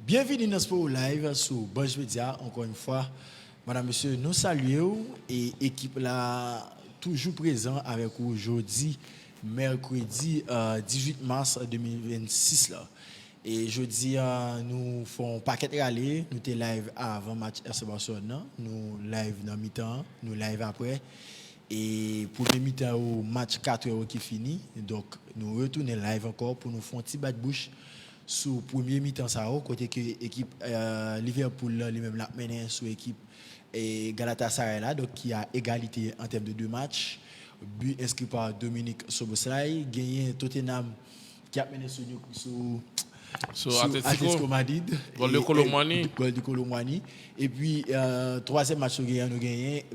Bienvenue dans ce live sur Bunch Media. Encore une fois, madame, monsieur, nous saluons et équipe là toujours présent avec vous aujourd'hui, mercredi 18 mars 2026 là. Et jeudi, nous faisons un paquet de rallye. Nous sommes live avant le match RC Barcelone. Nous live dans le mi-temps, nous live après. Et pour le mi-temps, au match 4h qui finit. Donc, nous retournons live encore pour nous faire un petit bat de bouche sur le premier mi-temps. Côté que l'équipe Liverpool lui-même l'a mené sur l'équipe Galatasaray là, donc qui a égalité en termes de deux matchs. But inscrit par Dominique Soboslai. Gagné Tottenham qui a mené sur Atletico Madrid, Gol de Colomani. Et puis, troisième match, nous avons gagné.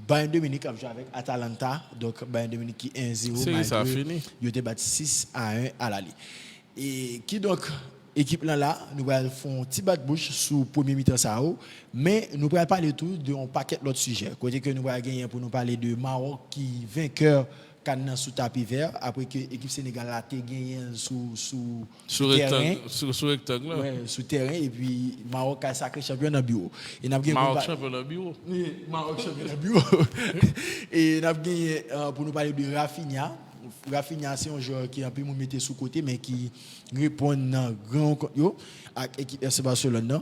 Bayern de Munich a joué avec Atalanta. Donc, Bayern de Munich qui 1-0. C'est ça, fini. Il a été battu 6-1 à l'aller. Et qui donc, équipe là, nous allons faire un petit bat de bouche sur le premier mi-temps. Mais nous allons parler tout d'un paquet d'autres sujets. Côté que nous allons gagner pour nous parler de Maroc qui vainqueur Canan sous tapis vert après que l'équipe sénégalaise a gagné sous terrain sous terrain et puis Maroc a sacré champion dans bureau et Maroc champion dans bureau et n'a gagné pour nous parler de Rafinha. C'est un joueur qui a un peu mettre sous côté mais qui répond dans grand yo avec l'équipe FC Barcelone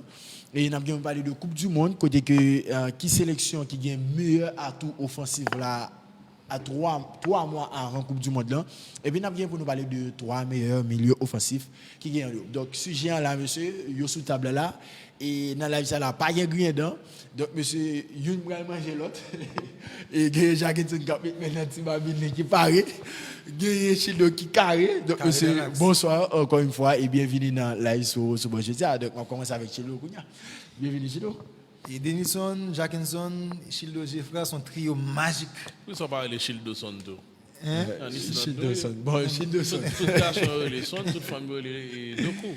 et n'a bien parler de Coupe du monde côté que qui sélection qui gagne meilleur atout offensif là à 3 mois avant Coupe du Monde là. Et puis, nous avons pour nous parler de 3 meilleurs milieux offensifs qui gagnent. Donc, sujet là, monsieur, yo sous table là. Et dans la vie, ça n'a pas de rien dedans. Donc, monsieur, une va manger l'autre. Et il y a Jacques qui maintenant qui paraît. Il y a Childo qui carré. Donc, monsieur, bonsoir encore une fois et bienvenue dans live sur Bunch Media. Donc, on commence avec Childo. Bienvenue, Childo. Et Denison, Jackinson, Childo Jeffra sont trio magique. Nous sommes pas les Childoson tout. Childoson. Bon, Childoson. Tout garçon les sons, toute famille les Doku.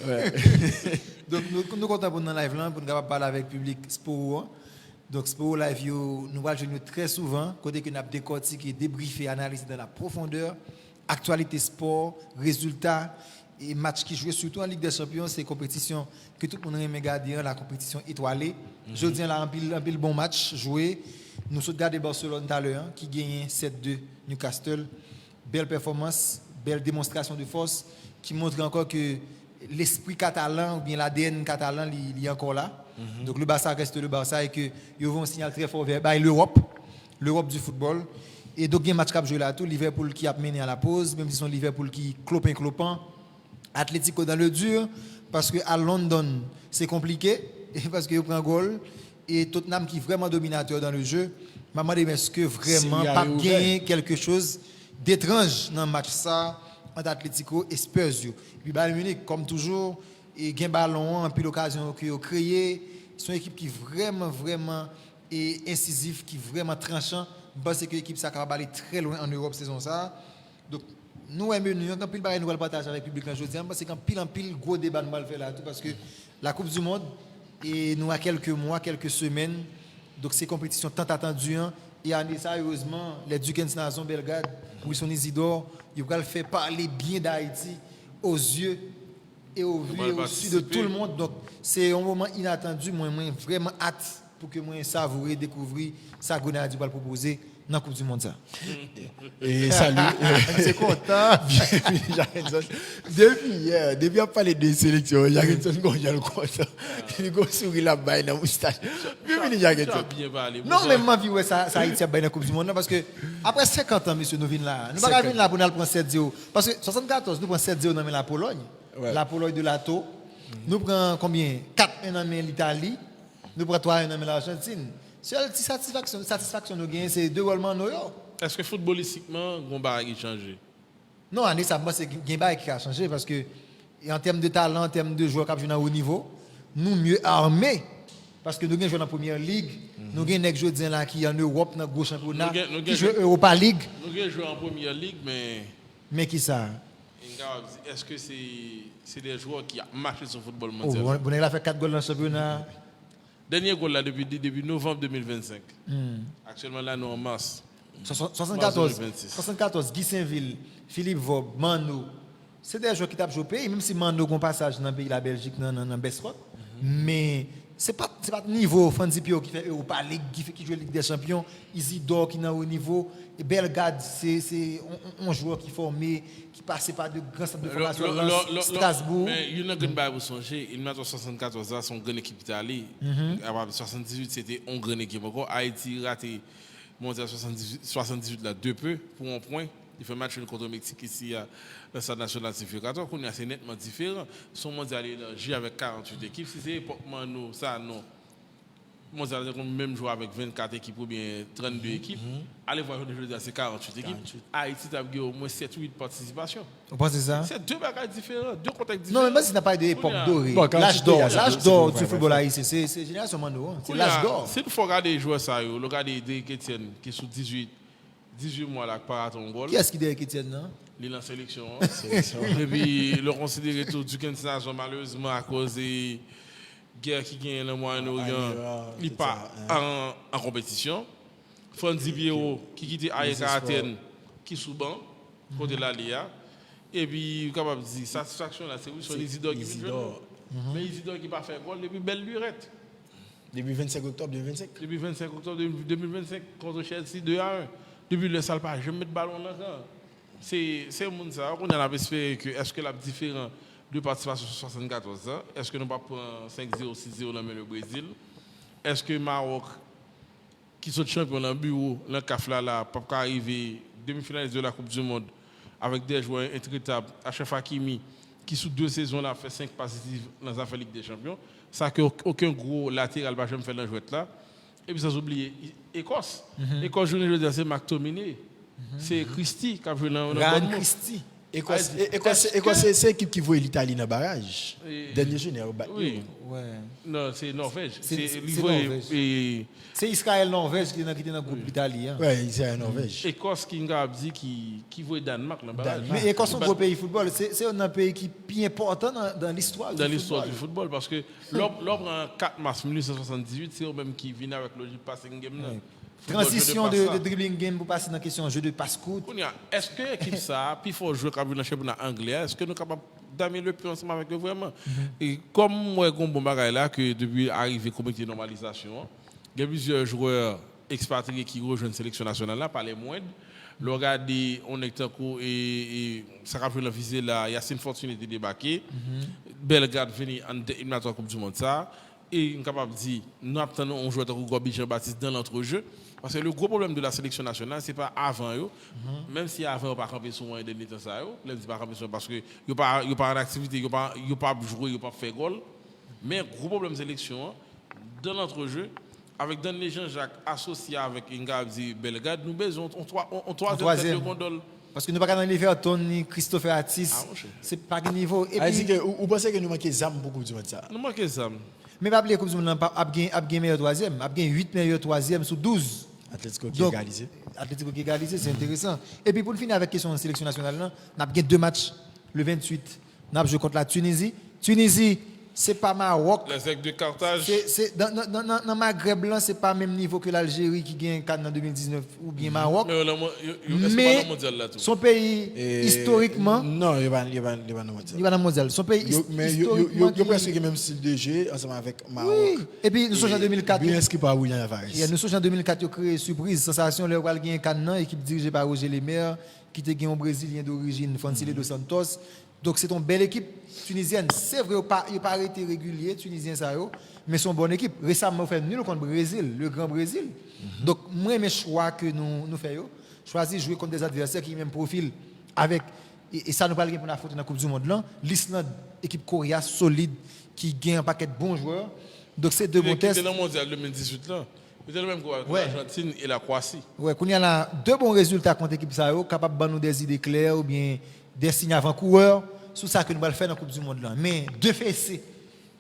Ouais. Donc nous sommes contents pour dans live là pour nous parler avec le public sport. Donc sport live nous allons jouer très souvent côté que nous avons décortiqué, débriefé, analysé dans la profondeur, actualité sport, résultats. Et match qui jouent surtout en Ligue des Champions, c'est une compétition que tout le monde aime regarder, la compétition étoilée. Je dis là, un pile bon match joué. Nous sommes regardé Barcelone tout à l'heure, qui gagne 7-2 Newcastle. Belle performance, belle démonstration de force, qui montre encore que l'esprit catalan ou bien l'ADN catalan il est encore là. Donc le Barça reste le Barça et que ils vont un signal très fort vers l'Europe du football. Et donc il y a un match qui a joué là tout, Liverpool qui a mené à la pause, même si c'est Liverpool qui clopin. Atletico dans le dur parce que à London c'est compliqué parce que prend goal et Tottenham qui est vraiment dominateur dans le jeu. Maman dit est-ce que vraiment pas gagner quelque chose d'étrange dans le match ça entre Atletico et Spurs. Et puis Bayern Munich comme toujours et gain ballon en puis l'occasion que créé, c'est une équipe qui vraiment est incisif, qui vraiment tranchant parce que l'équipe ça capable aller très loin en Europe saison ça. Donc nous aimons quand pile bail nous allons partager avec le public aujourd'hui parce que quand pile gros débat nous allons faire là tout parce que la Coupe du monde et nous à quelques mois, quelques semaines donc ces compétitions tant attendues et en sérieusement les Dukens Nation Belgrade Wilson Isidore ils vont faire parler bien d'Haïti aux yeux et au vu et au su de tout le monde donc c'est un moment inattendu moi vraiment hâte pour que moi savourer découvrir ça Gonadi va proposer dans la Coupe du Monde ça. Et salut. C'est content. Depuis on parler de sélection, Jackinson il le content. Il go sourire là-bas dans moustache. Bienvenue Jackinson. Non mais moi vie ça Haïti a dans la Coupe du Monde parce que après 50 ans monsieur nous venons là. Nous pas venir là pour nous prendre 7-0 parce que 74 nous prend 7-0 dans la Pologne. La Pologne de l'Ato. Nous prend combien 4-1 dans l'Italie. Nous prend 3-1 dans l'Argentine. Seule satisfaction nous gagne c'est deux goals nous. Est-ce que footballistiquement Gomba a changé? Non, année ça moi c'est Gomba qui a changé parce que en termes de talent, en termes de joueurs qui jouent à haut niveau, nous mieux armés parce que nous gagnons jouer dans la première ligue, nous gagnons des joueurs là qui en Europe dans gros championnat, qui jouent Europa League. Nous gagnons jouer en première ligue mais qui ça? Est-ce que c'est des joueurs qui ont marché sur le football mondial? Oh, vous avez fait 4 goals dans le championnat. Dernier goal là depuis novembre 2025. Actuellement là nous en mars. 74 Guy Saint-Ville, Philippe Vaub, Mano. C'est des joueurs qui tapent au pays même si Mano a un passage dans le pays de la Belgique dans Besrock. Mais c'est pas niveau Fanzi Pio qui fait Europa League, qui joue Ligue des Champions, Isidore qui est au haut niveau, et Belgrade c'est un joueur qui formé, qui passe par de grands centres de formation, Strasbourg. Mais il y a une grande vous songer, il m'a 74 ans, son grande équipe d'Italie. Après 78, c'était une grande équipe encore. Haïti raté mondial 78 là, 2 peu pour un point. Il fait match contre le Mexique ici à le Stade national Sificator. C'est nettement différent. Son mondial élargi avec 48 équipes. Si c'est époque nous, ça non. Mondial c'est même jouer avec 24 équipes ou bien 32 équipes. Allez voir aujourd'hui c'est 48 équipes. Haïti a eu au moins 7 ou 8 participations. Vous pensez ça? C'est deux bagages différents, deux contextes différents. Non, mais si n'a pas d'époque dorée. L'âge d'or du football haïtien, c'est génération Mano. C'est l'âge d'or. Si nous faut regarder les joueurs ça, regarder des Etienne qui sont 18 mois là par rapport au goal. Qui est-ce qui est derrière Etienne non? Il est en sélection. Et puis le considérer tout du Kensington malheureusement à cause des guerre qui gagne le Moyen-Orient, il part en compétition. Fonzi Biero qui quitte AEK Athènes qui sous banc côté la Lia. Et puis capable de dire satisfaction là c'est sur Isidore qui Isidore. Mais Isidore qui pas fait goal depuis belle lurette. Depuis 25 octobre 2025. Depuis 25 octobre 2025 contre Chelsea 2-1. Depuis le salle pas je mettre ballon là. C'est monde ça on a espéré que est-ce que la différent de participation sur 74 ans, est-ce que nous pas prendre 5-0 6-0 dans le Brésil? Est-ce que Maroc qui sont champions dans le bureau, dans le CAF là pas arriver demi-finaliste de la Coupe du monde avec des joueurs intraitables, Achraf Hakimi qui sous 2 saisons là fait 5 passes dans la Ligue des Champions, ça que aucun gros latéral va jamais faire dans jouet là. Et puis sans oublier Écosse. Écosse journée jeudi c'est McTominay. C'est Christie qui a joué dans Ryan Christie. Écosse c'est l'équipe qui voit l'Italie dans le barrage. Dernier journée. Oui. Ouais. Non, c'est Norvège. C'est Norvège. C'est Israël-Norvège qui est dans le groupe d'Italie. Oui, Israël-Norvège. Écosse qui voit Danemark dans le barrage. Mais Écosse, un gros pays de football, c'est un pays qui est important dans l'histoire du football. Parce que l'homme en 4 mars 1978, c'est eux même qui viennent avec le passing game. Transition de dribbling game pour passer dans la question jeu de passe-coute. Est-ce que l'équipe ça, puis il faut jouer comme dans le championnat anglais, est-ce que nous sommes capables d'amener le plus ensemble avec eux vraiment? Et comme moi, j'ai un bon bagage là, que depuis l'arrivée de la comité de normalisation, il y a plusieurs joueurs expatriés qui rejoignent la sélection nationale là, par les moindres. Le regardez, on est en cours et ça a fait la visée là, Yacine Fortuné était débarqué. Belgrade venu en éliminatoire Coupe du Monde ça. Et on est capable de dire, nous attendons un joueur de Gobi Jean-Baptiste dans l'entrejeu. Parce que le gros problème de la sélection nationale, ce n'est pas avant eux. Même si avant, on ne peut pas camper sur un dernier temps, parce que ils n'ont pas en activité, ils n'ont pas joué, ils n'ont pas fait goal. Mais le gros problème de la sélection, dans l'entrejeu, avec Dan Jean-Jacques associé avec Ngabzi Belgrade, nous besoin en troisième de gondole. Parce que nous ne sommes pas dans l'Everton ni Christopher Atis. C'est pas le niveau. Et puis, vous pensez que nous manquons des âmes beaucoup du monde ça? Nous manquons des âmes. Mais pas oublier que nous avons meilleur troisième, nous avons 8 meilleurs troisième sur 12. Atlético qui est égalisé. Atlético qui est égalisé, c'est intéressant. Et puis pour finir avec la question de la sélection nationale, nous avons 2 matchs. Le 28, nous avons joué contre la Tunisie. Tunisie, c'est pas Maroc. Les aigles de Carthage. Dans le Maghreb, ce n'est pas le même niveau que l'Algérie qui gagne 4 en 2019 ou bien Maroc. Mais son pays, historiquement. Non, il n'est pas dans le mondial. Il va dans le mondial. Son pays, historiquement. Il a presque le même style de jeu ensemble avec Maroc. Oui. Et puis nous sommes en 2004. Bien inscrit par William Alvarez. Nous sommes en 2004, il a créé surprise, sensation. Le Royal gagne 4 ans, équipe dirigée par Roger Lemaire, qui était un Brésilien d'origine, Francilé dos Santos. Donc c'est une belle équipe tunisienne. C'est vrai, il n'a pas été régulier, tunisien ça, mais c'est une bonne équipe. Récemment, on fait nul contre le Brésil, le grand Brésil. Donc moi, mes choix que nous faisons, choisir jouer contre des adversaires qui ont le même profil avec, et ça nous parle pour la faute dans la Coupe du Monde là. L'Islande, équipe coriace, solide, qui gagne un paquet de bons joueurs. Donc c'est deux bons tests. C'était dans le mondial 2018 là. C'était le même quoi, l'Argentine et la Croatie. Ouais, qu'on y a 2 bons résultats contre l'équipe ça, capable de nous des idées claires ou bien des signes avant-coureurs, c'est ça que nous allons faire dans la Coupe du Monde là. Mais de fait,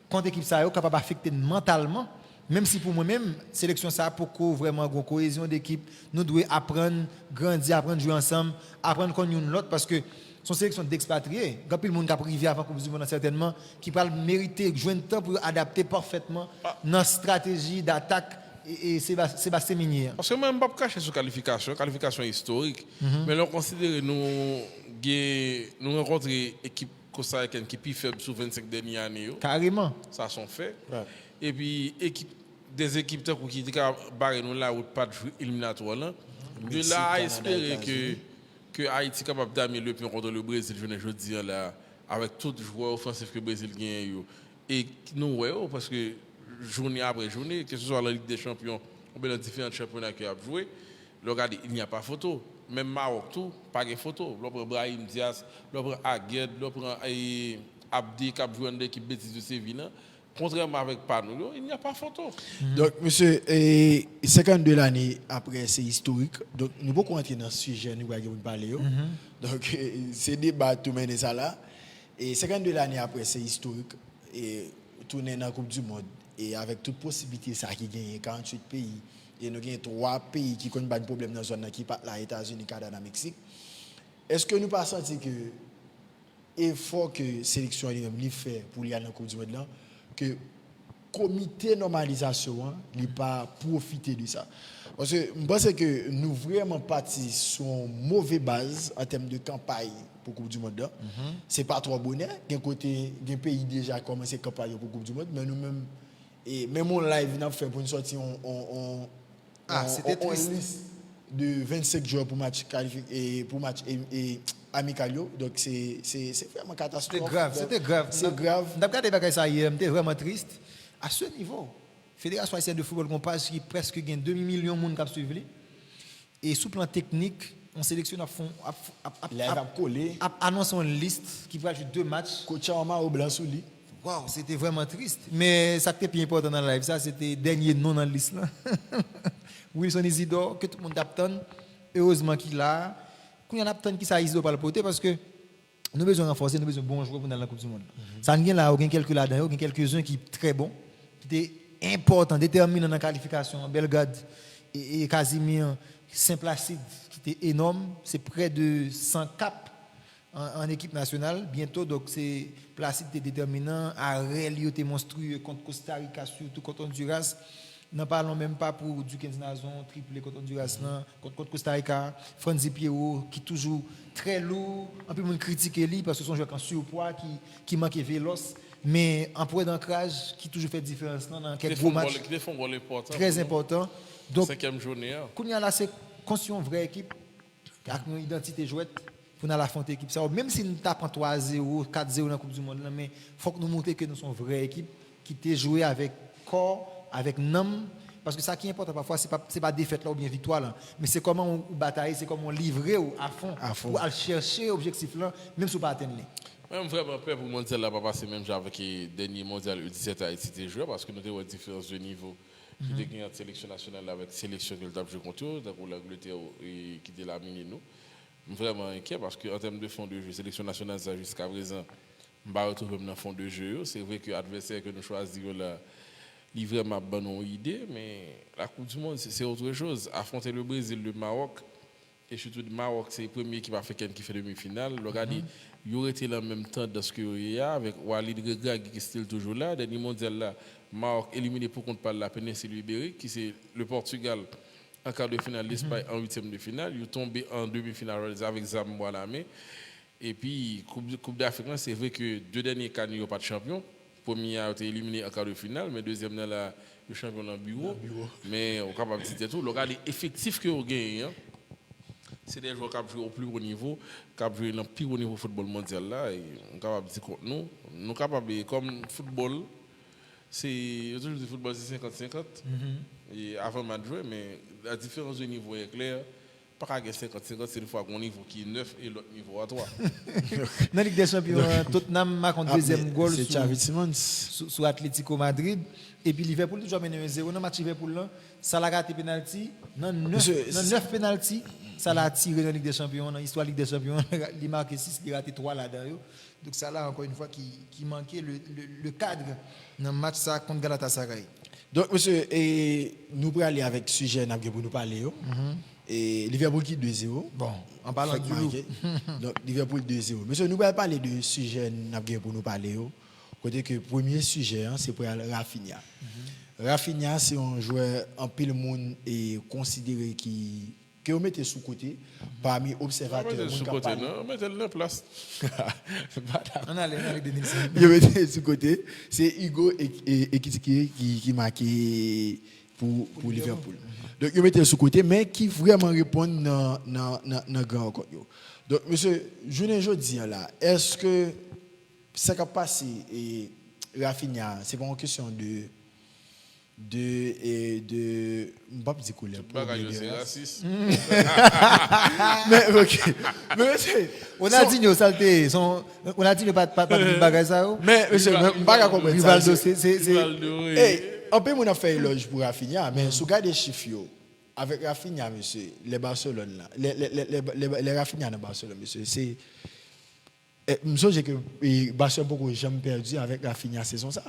contre l'équipe ça, capable d'affecter mentalement, même si pour moi-même, sélection ça pour vraiment une cohésion d'équipe, nous devons apprendre, grandir, apprendre à jouer ensemble, apprendre qu'on une l'autre parce que son sélection d'expatriés, quand le monde qui a privé avant la Coupe du Monde certainement, qui va mériter jouer un temps pour adapter parfaitement notre stratégie d'attaque. Et Sébastien Minier. Parce que moi, je ne vais pas cacher sur qualification historique, mais l'on considère nous rencontrer l'équipe Costa Ricaine qui est plus faible sur 25 dernières années. Carrément. Ça sont faits. Ouais. Et puis, des équipes qui étaient barrées nous là, ou pas de jouer éliminatoire là. De là à espérer que Haïti est capable d'amener le pion contre le Brésil, je dis là, avec tout joueur offensif que le Brésil gagne. Et nous, ouais, parce que journée après journée, que ce soit la Ligue des Champions ou bien dans différents championnats qui a joué, regardez, il n'y a pas photo. Même Maroc, tout, pas de photo. L'autre Brahim Diaz, l'autre Agued, l'autre Abdi qui a joué dans l'équipe Betis de Séville. Contrairement avec Panou, il n'y a pas photo. Donc, monsieur, 52 l'année après, c'est historique. Donc, nous pouvons entrer dans ce sujet, nous allons parler. Donc, c'est débat tout mener ça là. Et 52 l'année après, c'est historique. Et tourner dans la Coupe du Monde. Et avec toute possibilité, ça qui gagne 48 pays. Et nous avons 3 pays qui connaissent pas de problème dans la zone qui partent les États-Unis, Canada, Mexique. Est-ce que nous pas senti que l'effort que la sélection a fait pour aller dans la Coupe du Monde là, que comité normalisation n'a pas profité de ça. Parce que je pense que nous vraiment partis sur une mauvaise base en termes de campagne pour la Coupe du Monde. C'est pas trop bonnet. D'un côté, des pays déjà commencé à campagne pour la Coupe du Monde, mais nous-mêmes, et même en live, nous avons fait pour une sortie, c'était triste. Une liste de 25 joueurs pour match amical. Donc c'est vraiment catastrophe. C'était grave. C'est grave. Nous avons regardé ça hier, j'étais vraiment triste. À ce niveau, la Fédération haïtienne de football compage qui presque gagne 2 millions de monde qui suivent. Et sous plan technique, on sélectionne annonce une liste qui va jouer 2 matchs. Coach Arma au blanc sous lui. Wow, c'était vraiment triste. Mais ça qui était plus important dans la live, ça c'était dernier nom dans la liste là. Wilson Isidore, que tout le monde attend. Heureusement qu'il a. Quand il y en a qui ça Isidore pas le porter parce que nous avons besoin de renforcer, nous avons besoin de bons joueurs pour dans la Coupe du Monde. Ça n'y a là, il y a quelques là-dedans, il y a quelques-uns qui sont très bons, qui étaient importants, déterminants dans la qualification. Belgrade et Casimir, Saint-Placide, qui était énorme. C'est près de 100 caps en équipe nationale. Bientôt, donc c'est Placide était déterminant. Arel était monstrueux contre Costa Rica, surtout contre Honduras. N'en parlons même pas pour Duquesne Nazon, triplé contre Honduras, contre Costa Rica, Franzi Pierrot, qui est toujours très lourd. Un peu de critique lui parce que son joueur en surpoids, qui manque véloce, mais en point d'ancrage, qui toujours fait différence dans quelques gros matchs. Très important. Donc, 5e journée. Quand il y a là, c'est construire une vraie équipe, avec une identité jouette, pour nous affronter l'équipe. Même si nous tapons 3-0, 4-0 dans la Coupe du Monde, mais il faut que nous montrions que nous sommes une vraie équipe qui était jouée avec corps, avec nom, parce que ça qui est important parfois, ce n'est pas défaite là ou bien victoire là, mais c'est comment on bataille, c'est comment on livrer à fond, pour aller chercher l'objectif là, même si on ne pas atteindre. Même vraiment peur pour le mondial là, pas passer même avec le dernier mondial U17 à Haïti joué parce que nous avons une différence de niveau. Nous avons une sélection nationale avec la sélection que nous avons joué contre eux, donc l'Angleterre qui était là, nous. Vraiment inquiet parce qu'en termes de fond de jeu, sélection nationale jusqu'à présent, on va retrouver dans le fond de jeu. C'est vrai que l'adversaire que nous choisissons là, il vraiment bonne idée, mais la Coupe du Monde, c'est autre chose. Affronter le Brésil, le Maroc, et surtout le Maroc, c'est le premier qui va faire qui fait demi-finale. Regardez, il aurait été en même temps dans ce qu'il y a avec Walid Regragui qui est still toujours là. Dernier mondial là, Maroc éliminé pour contre par la péninsule ibérique, qui c'est le Portugal en quart de finale, l'Espagne en 8e de finale. Il est tombé en demi-finale avec Zamboa la main. Et puis, Coupe d'Afrique, c'est vrai que 2 derniers cas, il n'y a pas de champion. Premier a été éliminé en quart de finale, mais deuxième, là, le champion dans le bureau. Mais on est capable de dire tout. Les effectifs que vous gagnez, c'est des joueurs qui ont joué au plus haut niveau, qui ont joué dans le plus haut niveau football mondial. Là, et on est capable de dire contre nous. Nous sommes capables, comme football, c'est toujours du football, c'est 50-50. Et avant de jouer, mais la différence de niveau est claire. Pas qu'à 50-50, c'est une fois qu'on niveau qui est 9 et l'autre niveau à 3. Dans la Ligue des Champions, Tottenham marque un deuxième goal sur Atlético Madrid. Et puis Liverpool toujours mené 1-0 dans le match Liverpool là. Ça l'a raté penalty. Dans 9 penalty, ça l'a tiré dans la Ligue des Champions, dans l'histoire de la Ligue des Champions, il a marqué 6, il a raté 3 là-dedans. Donc ça là encore une fois qui manquait le cadre dans le match ça contre Galatasaray. Donc monsieur, nous pourrons aller avec le sujet pour nous parler. Et Liverpool qui 2-0. Bon, en parlant du loup. Donc Liverpool 2-0. Monsieur, nous allons parler de sujet pour nous parler. Côté que le premier sujet, c'est pour Rafinha. Rafinha, c'est un joueur en pile monde et considéré que que vous mettez sous côté parmi observateurs. Mettez sous côté, non, mettez-le en place. On a les Denilson. Vous mettez sous côté, c'est Hugo et qui marqué pour Liverpool. Donc, vous mettez sous côté, mais qui vraiment répondent dans grand compte. Donc, monsieur, je ne dis là, est-ce que ça qui a passé et Rafinha, c'est pas une question de pas dire couleur. C'est raciste. Mais ok. Mais monsieur, On a dit nos saletés, on a dit ne pas de bagage ça. mais monsieur, pas comprendre. Rivaldo, c'est On peut mon faire éloge pour Rafinha, mais si vous regardez les chiffres, avec Rafinha, monsieur, les Barcelone là, les Rafinha dans Barcelone, monsieur, c'est. Je sais que Barcelone beaucoup jamais perdu avec Rafinha saison ça.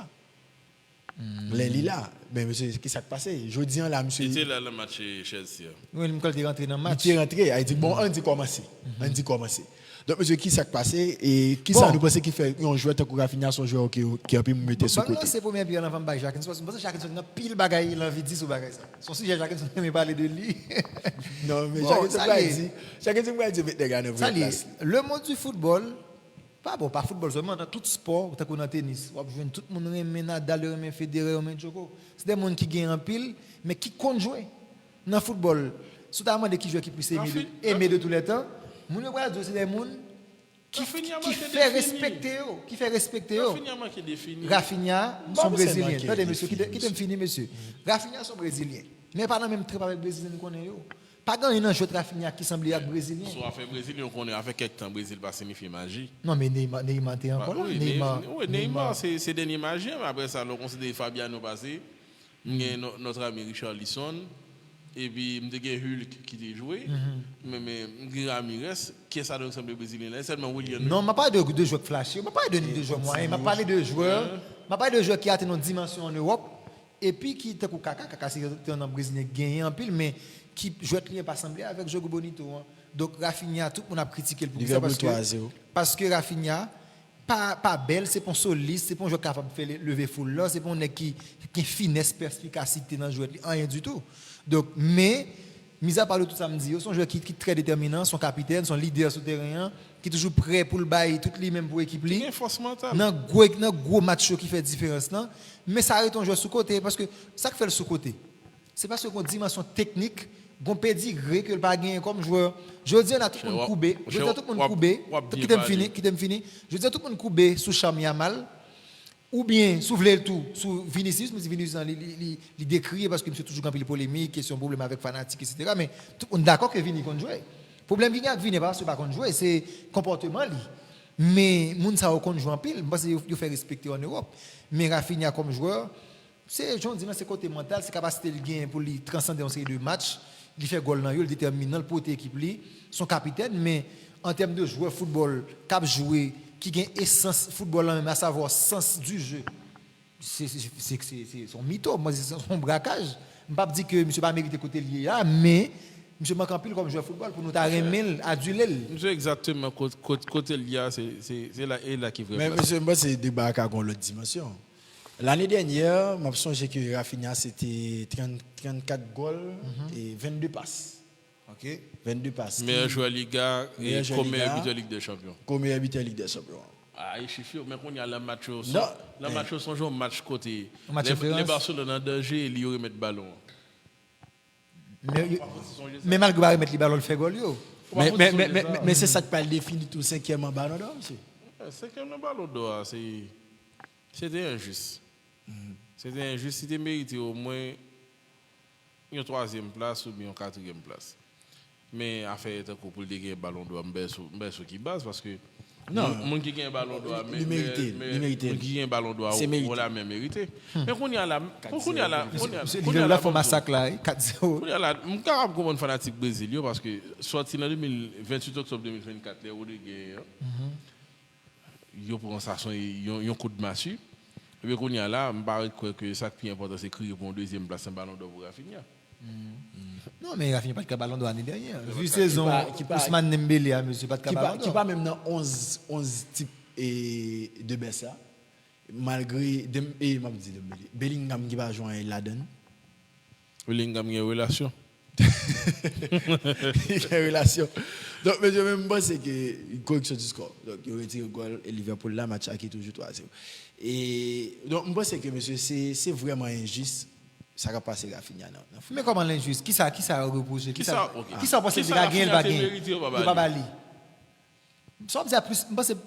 Les Lila, mais monsieur, qu'est-ce qui s'est passé? Je dis là, monsieur. Il était là le match chez Chelsea. Oui, il est rentré dans le match. Il est rentré, il a dit bon, on dit commencer. On dit commencer. Donc, monsieur, qui s'est passé et qui ça nous pense qui fait un joueur comme Rafinha, son joueur qui a pu me mettre sur côté? C'est la première pierre dans le Jacques. Parce que Jacques a pile bagaille, il a envie de dire sur bagaille. Son sujet, Jacques ne veut pas parler de lui. Non, mais Jacques a dit des gars. Le monde du football, pas football seulement, dans tout sport, tant qu'on a tennis, tout le monde remet Nadal, remet Federer, remet Djoko. C'est des gens qui gagnent en pile, mais qui comptent jouer. Dans le football, notamment des joueurs qui puissent aimer de tous les temps. Moun yo c'est des gens qui fait respecter Rafinha sont brésiliens. Attendez monsieur qui t'aime fini monsieur. Rafinha sont brésiliens. Mais pas dans même trip avec brésilien nous connaît yo. Pas dans un jeu Rafinha qui semble être brésilien. Soit fait brésilien on connaît avec quelques temps Brésil pas signifie magie. Non mais Neymar était encore là. Neymar c'est des magiens mais après ça on considère Fabiano passé. Notre ami Richarlison. Et puis, je suis Hulk qui a joué. Mais Ramirez, qui est ça dans le brésilien? Seulement William. Non, je ne parle pas de joueurs flashy. Je ne parle pas de joueurs moyens. Je parle de joueurs. Je parle de joueurs qui ont une dimension en Europe. Et puis, qui étaient Kaka, c'est un brésilien gagné en pile, mais qui jouent pas semblé avec Jogo Bonito. Donc, Rafinha, tout le monde a critiqué le pour parce que Rafinha, pas belle, c'est pour soliste, c'est pour un joueur capable de faire lever foule là, c'est pour un mec qui a finesse, perspicacité dans le joueur, rien du tout. Donc, mais, mis à part de tout ça, ils sont joueurs qui sont très déterminants, sont capitaines, sont leaders souterrains, qui sont toujours prêts pour le bail, tout les mêmes pour l'équipe. Il y a une force mentale. Dans un gros match qui fait différence, mais ça arrête un joueur sous-côté, parce que ça qui fait le sous-côté, c'est parce qu'on a une dimension technique, qu'on peut dire que le pas gagné comme joueur. Je dis à tout le monde coubé, je dis à tout le monde coubé, qui t'aime fini, je dis à tout le monde coubé sous Cham Yamal. Ou bien souffler le tout sous Vinicius, mais Vinicius il décrit parce que monsieur toujours quand il polémique, question problème avec fanatique, etc. Mais on est d'accord que Vini compte jouer. Le problème qu'il y a avec Vini, c'est pas qu'on jouer, c'est comportement li. Mais moun sa compte jouer en pile, parce qu'il fait respecter en Europe. Mais Rafinha comme joueur, c'est c'est côté mental, c'est capacité de gain pour lui transcender une série de matchs, il fait goal dans il déterminant pour l'équipe li, son capitaine, mais en termes de joueur football, cap jouer qui a essence football même à savoir sens du jeu c'est son mytho moi c'est son braquage je ne pas dire que monsieur pas mérité côté lié là mais monsieur manque en pile comme joueur football pour nous ta remettre aduler monsieur exactement côté lié c'est là qui vrai mais monsieur moi c'est débat qui a l'autre dimension l'année dernière m'a songé que Rafinha c'était 34 goals et 22 passes. OK, 22 passes. Meilleur joueur Liga et meilleur buteur Ligue des Champions. Meilleur buteur Ligue des Champions. Ah, il chiffre, mais quand il y a le match, le match son jour match côté. Les Barcelone en danger, ils remettent le ballon. Mais malgré remettre le ballon, le fait goal yo. Mais c'est ça qui parle défini tout cinquième en ballon d'or, monsieur. Cinquième en ballon d'or, c'était injuste. C'était injuste, c'était mérité au moins une troisième place ou bien une quatrième place. Mais à faire pour le ballon d'or, je qui base parce que non, mon qui gagne ballon d'or, il mérite. Qui gagne ballon d'or, on l'a même mérité. Mais qu'on y a là, là faut massacre là, 4-0. On y a là, on capable comme un fanatique brésilien parce que sorti en 28 octobre 2024 les Rodriguez, yo pour ça son un coup de massue. Et puis qu'on y a là, me paraît que ça qui est important c'est crier pour une deuxième place un ballon d'or pour Rafinha. Non, mais il a fini pas de ballon d'or l'année dernière. Vu saison, Ousmane Dembélé, monsieur, pas de ballon d'or. Qui pas même dans 11 types de Bessa, malgré Bellingham qui va joindre Laden. Bellingham a une relation. Il y a une relation. Donc, mais je même pense que correction du score. Donc, il retire le goal et Liverpool là, match qui est toujours 3-0. Et donc, je pense que monsieur, c'est vraiment injuste. Ça va passer Rafinha. Mais comment l'injuste? Qui ça reproché? Qui ça pense que la gagne, pas gagner? Il pas bali. Ça veut plus, c'est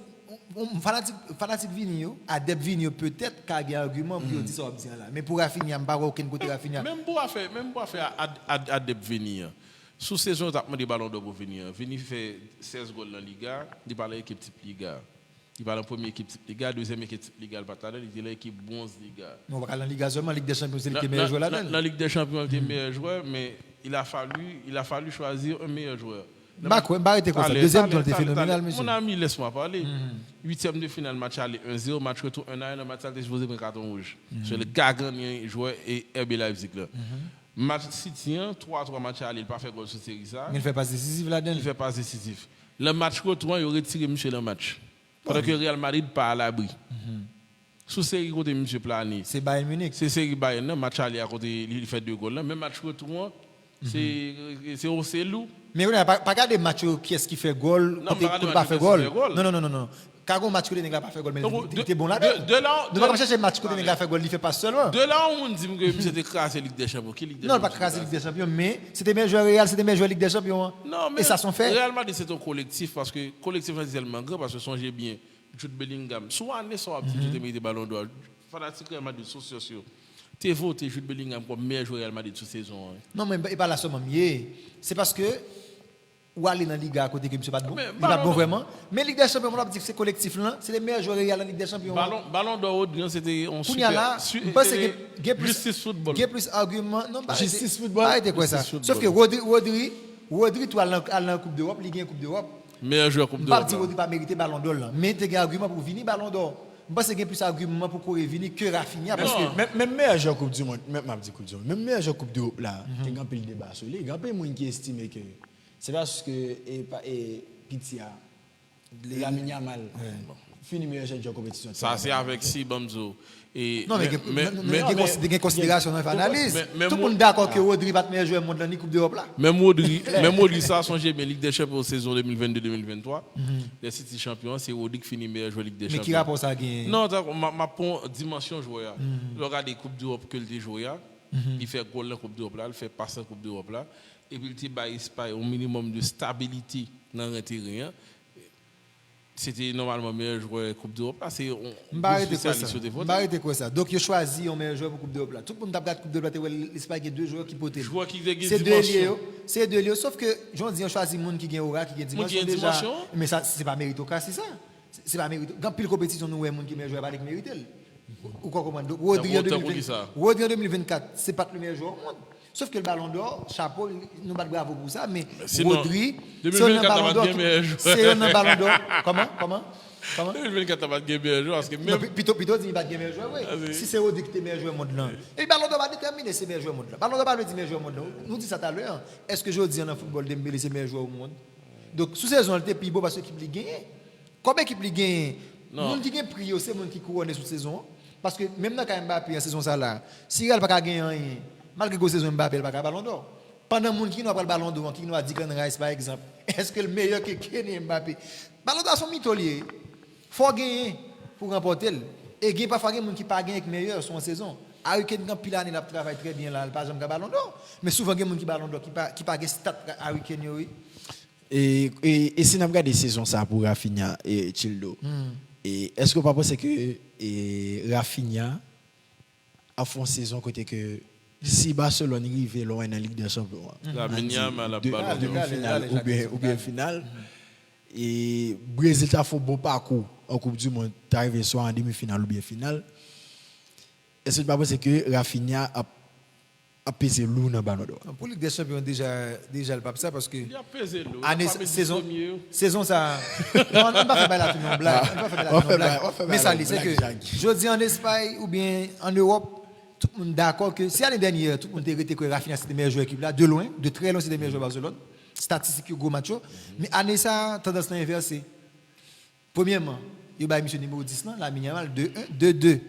fanatique Vinio, adepte Vinio peut-être qu'a un argument pour dire ça là. Mais pour Rafinha, pas aucun côté Rafinha. Même pour faire adepte Vinio. Sous saison, tu as demandé ballon d'or pour Vinio. Vinio fait 16 goals dans la Liga, il parle l'équipe type Liga. Il parle en première équipe type Liga, deuxième équipe type Liga, il dit l'équipe bronze Liga. On va dans la Liga seulement, Ligue des Champions, c'est le meilleur joueur là-dedans. La Ligue des Champions, il est meilleur joueur, mais il a fallu choisir un meilleur joueur. Arrêtez quoi ça. Deuxième tour, était phénoménal, monsieur. Mon ami, laisse-moi parler. Huitième de finale, match aller 1-0, match retour 1-1, le match aller supposé prendre carton rouge. C'est le gagnant joueur et RB Leipzig là. Match City 3-3 match aller, il n'a pas fait goal sur série ça. Il fait pas décisif là-dedans. Il fait pas décisif. Le match retour, il a retiré monsieur le match. Pendant que Real Madrid pas à l'abri. Sous série côté monsieur Plané. C'est Bayern Munich. C'est série Bayern, match aller à côté, il fait 2 goals. Même match retour, c'est au Célou. Mais on n'a pas regardé match qui est-ce qui fait goal, qui pas fait goal. Non. Quand on match que les gars pas fait goal, mais il était bon là. De là, on va chercher match que les gars fait goal, il fait pas seulement. De là on dit que c'était crassé Ligue des Champions. Non, pas crassé Ligue des Champions, mais c'était meilleur joueur Real, c'était meilleur joueur Ligue des Champions. Non, mais et ça sont fait. Real Madrid c'est un collectif parce que collectif est tellement grand parce que songez bien, Jude Bellingham, soit année soit petit, tu te mets des ballons d'or. Fanatique Real Madrid sociaux. Tu as voté Jude Bellingham comme meilleur joueur Real Madrid toute saison. Non, mais pas la somme c'est parce que ou aller dans la Liga à côté que monsieur pas bon. Il pas bon vraiment. Mais Ligue des Champions, on va dire que c'est collectif là, c'est les meilleurs joueurs Real en Ligue des Champions. Ballon d'or c'était on super. Justice football. Il y a plus argument. Non, Justice football. Arrêtez quoi ça. Sauf que Rodri toi dans la Coupe d'Europe, Ligue 1 Coupe d'Europe. Meilleur joueur Coupe d'Europe. Pas dire Rodri pas mérité ballon d'or là, mais tu as un argument pour venir ballon d'or. Je pense qu'il y a plus d'arguments pour courir venir que Rafinha. Parce que même meilleur joueur Coupe du Monde, même meilleur joueur Coupe d'Europe là, il y a un peu de débat sur lui. Il y a un peu de monde qui estime que c'est parce que Pitia, Lamine Yamal, fini meilleur joueur de compétition. Ça c'est avec Sibamzo. Non, mais il y a des considérations dans l'analyse. Tout le monde est d'accord que Rodri va être meilleur joueur monde dans la Coupe d'Europe là. Même Rodri, ça a changé bien Ligue des Champions saison 2022-2023. Les City champions, c'est Rodri qui finit meilleur joueur Ligue des Champions. Mais qui rapport ça gagne? Non, ma dimension joueur. Regarde les Coupes d'Europe que il joue. Il fait goal dans la Coupe d'Europe là, il fait passer la Coupe d'Europe là. Et puis il bail au minimum de stabilité dans le terrain. C'était normalement meilleur joueur Coupe d'Europe là, c'est arrêtez quoi ça. Donc il choisi un meilleur joueur pour Coupe d'Europe là. Tout le monde a Coupe d'Europe là, l'Espagne il y a deux joueurs qui potent. C'est deux lieux, sauf que j'en dis on choisit monde qui gagne aura, qui gagne dimension déjà. Mais ça c'est pas méritocratie ça. C'est pas mérite. Dans pile compétition nous monde qui meilleur joueur pas avec mériter. Ou quoi comment Rodri en 2024, c'est pas le meilleur joueur au monde. Sauf que le ballon d'or, chapeau, nous battons bravo pour ça, mais Rodri, c'est un ballon d'or. C'est un ballon d'or. Comment 2024 n'a pas de meilleur joueur parce que même Pito dit qu'il va de meilleur joueur, oui. Si c'est Rodri qui est meilleur joueur au monde là. Et le ballon d'or va déterminer c'est meilleur joueur au monde là. Ballon d'or va dire meilleur joueur au monde là. Nous dit ça tout à l'heure. Est-ce que je dis en football Dembélé c'est meilleur joueur au monde? Donc sous saison il était plus beau parce que l'équipe li gagne. Combien équipe li gagne? Monde qui gagne prix c'est monde qui couronne sous saison parce que même dans Mbappé en saison ça là, si il pas gagner rien malgré que la saison Mbappé n'a pas ballon d'or. Pendant que qui n'a pas le ballon d'or, qui nous a dit qu'on Rice par exemple, est-ce que le meilleur que Kylian Mbappé? Ballon d'or sont mitoliers. Il faut gagner pour remporter. Et il n'y a pas de gens qui pas gagner avec meilleur sur une saison. Harry Kane quand pile année il travaille très bien là, pas jamais ballon d'or. Mais souvent il y a des gens qui ballon d'or qui pas gagner stat Harry Kane oui. Et si nous regardons des saisons ça pour Rafinha et Childo. Et est-ce que vous pensez que Rafinha a fait une saison côté que si Barcelone arrive loin dans la Ligue des Champions, la demi-finale ou bien finale, et Brésil a fait un bon parcours en Coupe du Monde, arrivé soit en demi-finale ou bien finale, est-ce que tu penses que Rafinha a pesé lourd dans le ballon d'or? Pour la Ligue des Champions, déjà le pape ça parce que. Il a pesé lourd. Saison ça. On ne va pas faire la finale blague. Mais ça, c'est que je dis en Espagne ou bien en Europe, tout le monde est d'accord que si l'année dernière, tout le monde était que Rafinha c'était le meilleur joueur équipe là, de loin, de très loin, c'était le meilleur joueur Barcelone. Statistique, gros match. Mais année ça, tendance à inverser. Premièrement, il y a monsieur numéro 10, Lamine Yamal, 2-1, 2-2.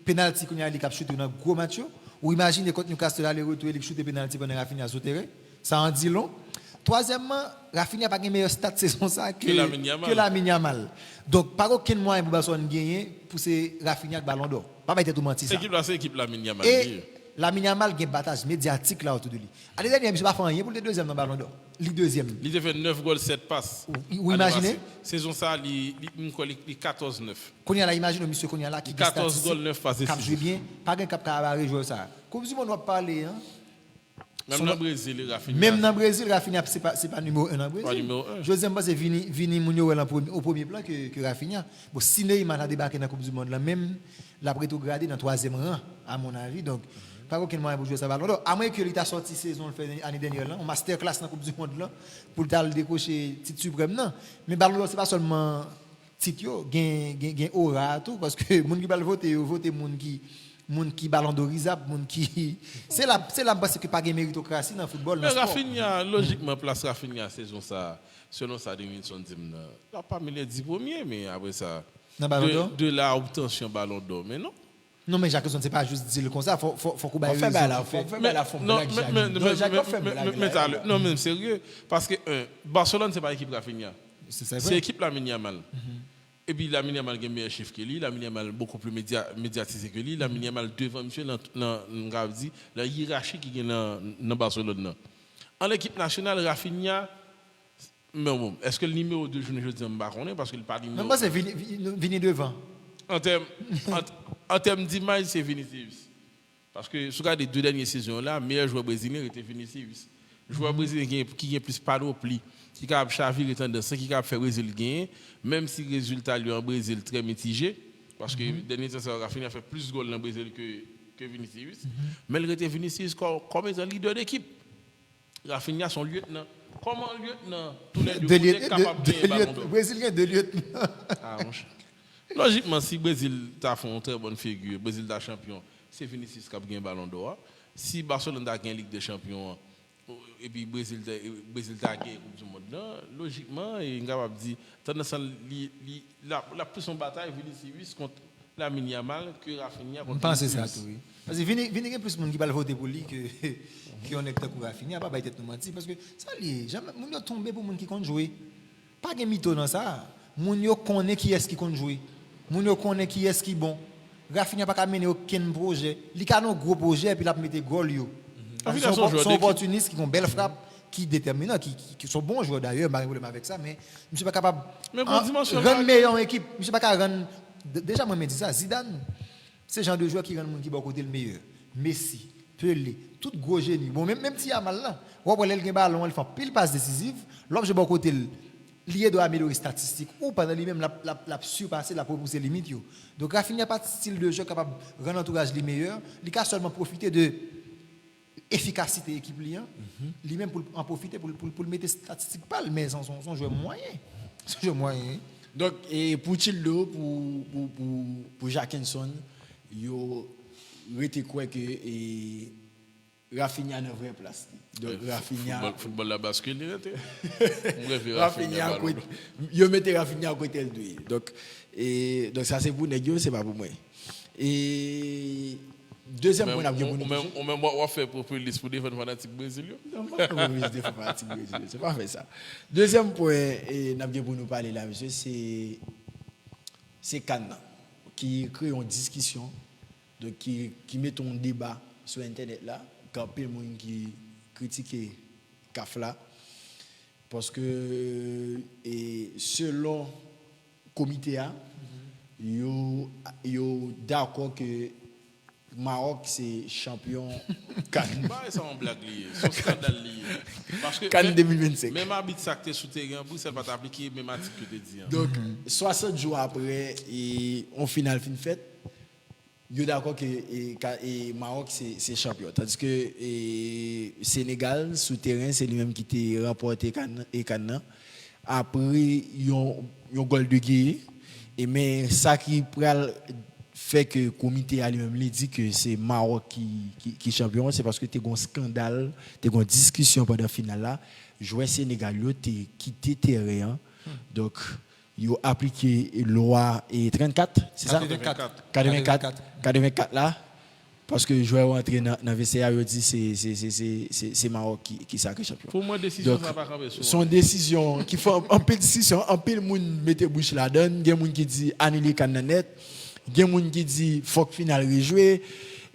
Penalty qu'on a dit qu'il a shooté dans un gros match. Ou imaginez quand Newcastle allait retourner, il shooté penalty pendant Rafinha sur le terrain. Ça en dit long. Troisièmement, Rafinha n'a pas de meilleure stat saison ça que Lamine Yamal. Donc, pas aucun moyen pour Barcelone gagner pour ces Rafinha avec Ballon d'Or. Pas être tout menti ça. L'équipe là, c'est l'équipe Lamine Yamal. Et Lamine Yamal a un battage médiatique là autour de lui. L'année dernière, il n'a pas fait rien pour le deuxième dans le Ballon d'Or. Le deuxième. Il a fait 9 goals, 7 passes. Vous imaginez? Saison ça, il 14-9. Qu'on y a là, imaginez monsieur qu'on y a là qui 14 goals, 9 passes. Cap joue bien, pas un cap cabaret jouer ça. Comme si on doit parler hein. Même dans le Brésil, Rafinha. Même dans le Brésil, Rafinha c'est pas numéro 1 dans le Brésil. Pas numéro 1. Deuxième c'est Vini Mounio au premier plan que Rafinha. Bon, si Neymar a débarqué dans la Coupe du monde là même la rétrogradé dans le troisième rang à mon avis. Donc pas aucun moyen pour jouer ça ballon. À moins que il t'a sorti saison l'année dernière là, en masterclass dans la Coupe du monde là pour le décocher titre suprême non. Mais ballon c'est pas seulement titre gain aura tout parce que monde qui va voter monde qui ballon d'orisable, monde qui c'est là parce que pas de méritocratie dans le football. Mais Rafinha, logiquement, place Rafinha saison ça, selon sa définition, il n'a pas mis les 10 premiers, mais après ça, de la obtention ballon d'or, mais non. Non, mais Jacques, c'est pas juste dire comme ça, faut qu'on baille. Non, mais sérieux, parce que Barcelone, c'est pas l'équipe Rafinha. C'est l'équipe Lamine Yamal. Et puis, Lamine Yamal a un meilleur chiffre que lui, Lamine Yamal beaucoup plus médiatisé que lui, Lamine Yamal devant monsieur dans la hiérarchie qui est dans Barcelone. En équipe nationale, Rafinha, est-ce que le numéro 2, je ne dis pas, parce qu'il parle numéro 2. Moi, c'est Vini devant. En termes d'image, c'est Vinicius. Parce que, sur les 2 dernières saisons-là, le meilleur joueur brésilien était Vinicius. Le joueur brésilien qui est plus panoplie, qui a chaviré tendance, qui a fait Brésil gagner, même si le résultat lui en Brésil très mitigé, parce que dernier temps, Rafinha a fait plus de goals dans le Brésil que Vinicius, mais il était Vinicius comme étant leader d'équipe. Rafinha son lieutenant. Comment lieutenant tous les deux sont capables de gagner ballon d'or? Brésilien de lieutenant. Logiquement, si le Brésil a fait une très bonne figure, le Brésil est champion, c'est Vinicius qui a gagné ballon d'or. Si Barcelone a gagné Ligue des Champions, et puis Brésil a gagné la Coupe du Monde, logiquement, il est capable de dire la plus en bataille Vinicius contre Lamine Yamal que Rafinha contre. Je pense que c'est ça, oui. Parce que Vini est plus de monde qui va voter pour lui que on est pour Rafinha, pas être nous mentir parce que ça lié, jamais moun yo tomber pour monde qui compte jouer. Pas de mytho dans ça. Moun yo connaît qui est-ce qui compte jouer. Moun yo connaît qui est-ce qui bon. Rafinha pas mener aucun projet. Il a un gros projet et puis il a mettre goal yo. Son opportuniste qui ont belle frappe, qui déterminant, qui sont bons joueurs d'ailleurs, pas de problème avec ça, mais je ne suis pas capable de rendre meilleure équipe. Je ne suis pas capable de rendre. Déjà, moi, je me dis ça, Zidane, c'est le genre de joueur qui rend le monde qui va côté le meilleur. Messi, Pelé, tout gros génie. Bon, même si il y a mal là, on va le ballon, il fait pile passe décisive, l'homme, je vais côté lié doit améliorer les statistiques ou pendant lui-même la surpasser, la proposer les limites. Donc, Rafinha n'a pas de style de jeu capable de rendre l'entourage les meilleurs, il a seulement profiter de efficacité équipe lui-même pour en profiter pour mettre statistiques pâles mais son jeu moyen. Donc et pour Childo pour Jackinson yo était quoi que Rafinha a une vraie place. Donc Rafinha football la bascule Rafinha yo mettez Rafinha à côté de donc ça c'est pour négocier c'est pas pour moi. Et deuxième point, on fait pour police pour défendre fanatique brésilien. Non, pas pour défendre fanatique brésilien, c'est pas fait ça. Deuxième point, et n'a bien pour nous parler là, monsieur, c'est Cannes qui crée une discussion, donc qui met un débat sur internet là, quand peu de monde qui critique CAF là, parce que selon le comité A, yo d'accord que Maroc c'est champion Cannes. Pas ça en blague lié, c'est un scandale lié. Parce que Cannes 2025. Même arbitre ça que souterrain, Bruxelles va t'appliquer même article que tu dis. Donc 60 jours après et on finale fin fête, yo d'accord que Maroc c'est champion tandis que Sénégal souterrain c'est lui-même qui t'a remporté Cannes après yon goal de guerre et mais ça qui pral fait que le comité a lui-même dit que c'est Maroc qui est champion, c'est parce que tu as un scandale, tu as une discussion pendant la finale là, joueur Sénégal, tu as quitté terrain, donc ils ont appliqué la loi 34, c'est ça 84 là, Parce que les joueurs entrés dans le VCA, ils disent c'est Maroc qui sacré champion. Pour moi, décision, Donc, ça va pas camper. son décision, qui fait un peu de décision, un peu de monde mette bouche là-dedans. Il y a des gens qui disent annuler Cananet. Il y a des gens qui disent faut que final rejouer.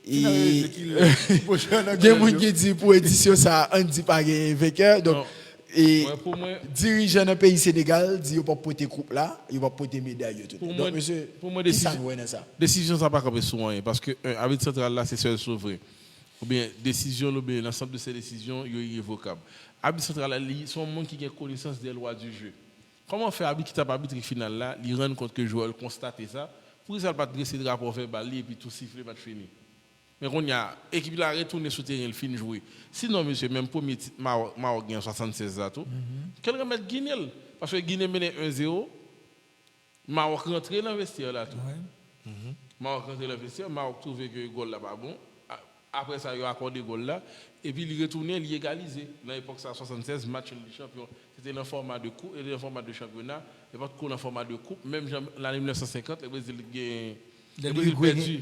Et il y a des gens qui disent pour édition, ça, on dit pas gagner vainqueur. Donc, et pour moi, dirigeant d'un pays Sénégal dit qu'il ne peut pas porter coupe là, il va porter médaille. Donc, monsieur, pour moi, décision, ça va pas camper souvent. Parce que l'arbitre central là, c'est seul souverain. Ou bien, décision, ou bien, l'ensemble de ces décisions, il est irrévocable. L'arbitre central là, c'est un monde qui a connaissance des lois du jeu. Comment faire l'arbitre qui tape l'arbitre final là, il rend compte que le joueur constate ça, pour ça, il ne pas dresser le drapeau verbal et puis tout siffler, match fini. Mais quand il y a l'équipe qui a retourné sur le terrain, il finit de jouer. Sinon, monsieur, même premier titre, Maroc gagne 76 à tout. Quel remettre Guinée? Parce que Guinée menait 1-0, Maroc rentré dans le vestiaire là tout. Maroc rentré dans le vestiaire, Maroc trouvait que le goal là pas bon. Après ça, il a accordé le goal là. Et puis il retourné, il égalisé. Dans l'époque, ça 76, match de champion. C'était dans le format de coupe et dans le format de championnat. Il n'y a pas de cours dans le format de coupe. Même l'année 1950, le Brésil a perdu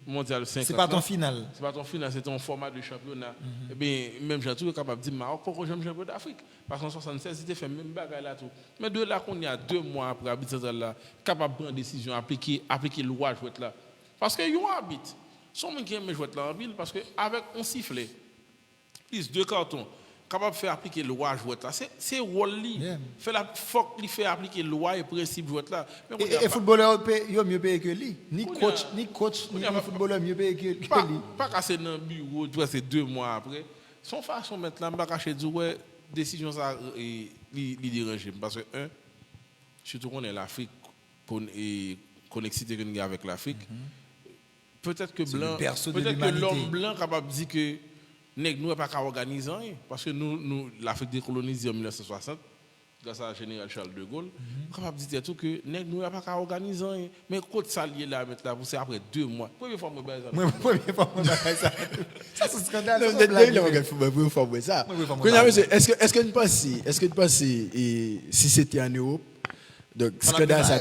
mondial 50. C'est pas ton final. C'est pas ton final, c'est ton format de championnat. Et bien, même j'ai toujours capable de dire Maroc, pourquoi j'aime le championnat d'Afrique? Parce qu'en 76, c'était fait même bagarre là tout. Mais de là qu'on y a 2 mois après l'arbitre là, capable de prendre une décision, appliquer le loi jouer là. Parce que y a un arbitre. Son monde qui aime jouer là en ville, parce qu'avec un sifflet, plus 2 cartons, capable de faire appliquer le loi jouer là. C'est rôle li. Faut qu'il fait appliquer le loi et principe jouer là. Et footballeur il mieux payé que lui. Ni coach, ni footballeur mieux payé que lui. Pas casser dans le bureau, tu vois, c'est 2 mois après. Son façon maintenant, je ne vais pas cacher du ouais, décision ça li dérange parce que surtout qu'on est l'Afrique, qu'on excité avec l'Afrique. Peut-être que l'homme blanc capable de dire que nous n'est pas qu'à organiser parce que nous l'Afrique décolonisée en 1960 grâce à général Charles de Gaulle capable de dire tout que nous n'est pas qu'à organiser mais quand ça lié là maintenant c'est après 2 mois première fois ça ça c'est scandale est-ce que tu penses si c'était en Europe donc scandale ça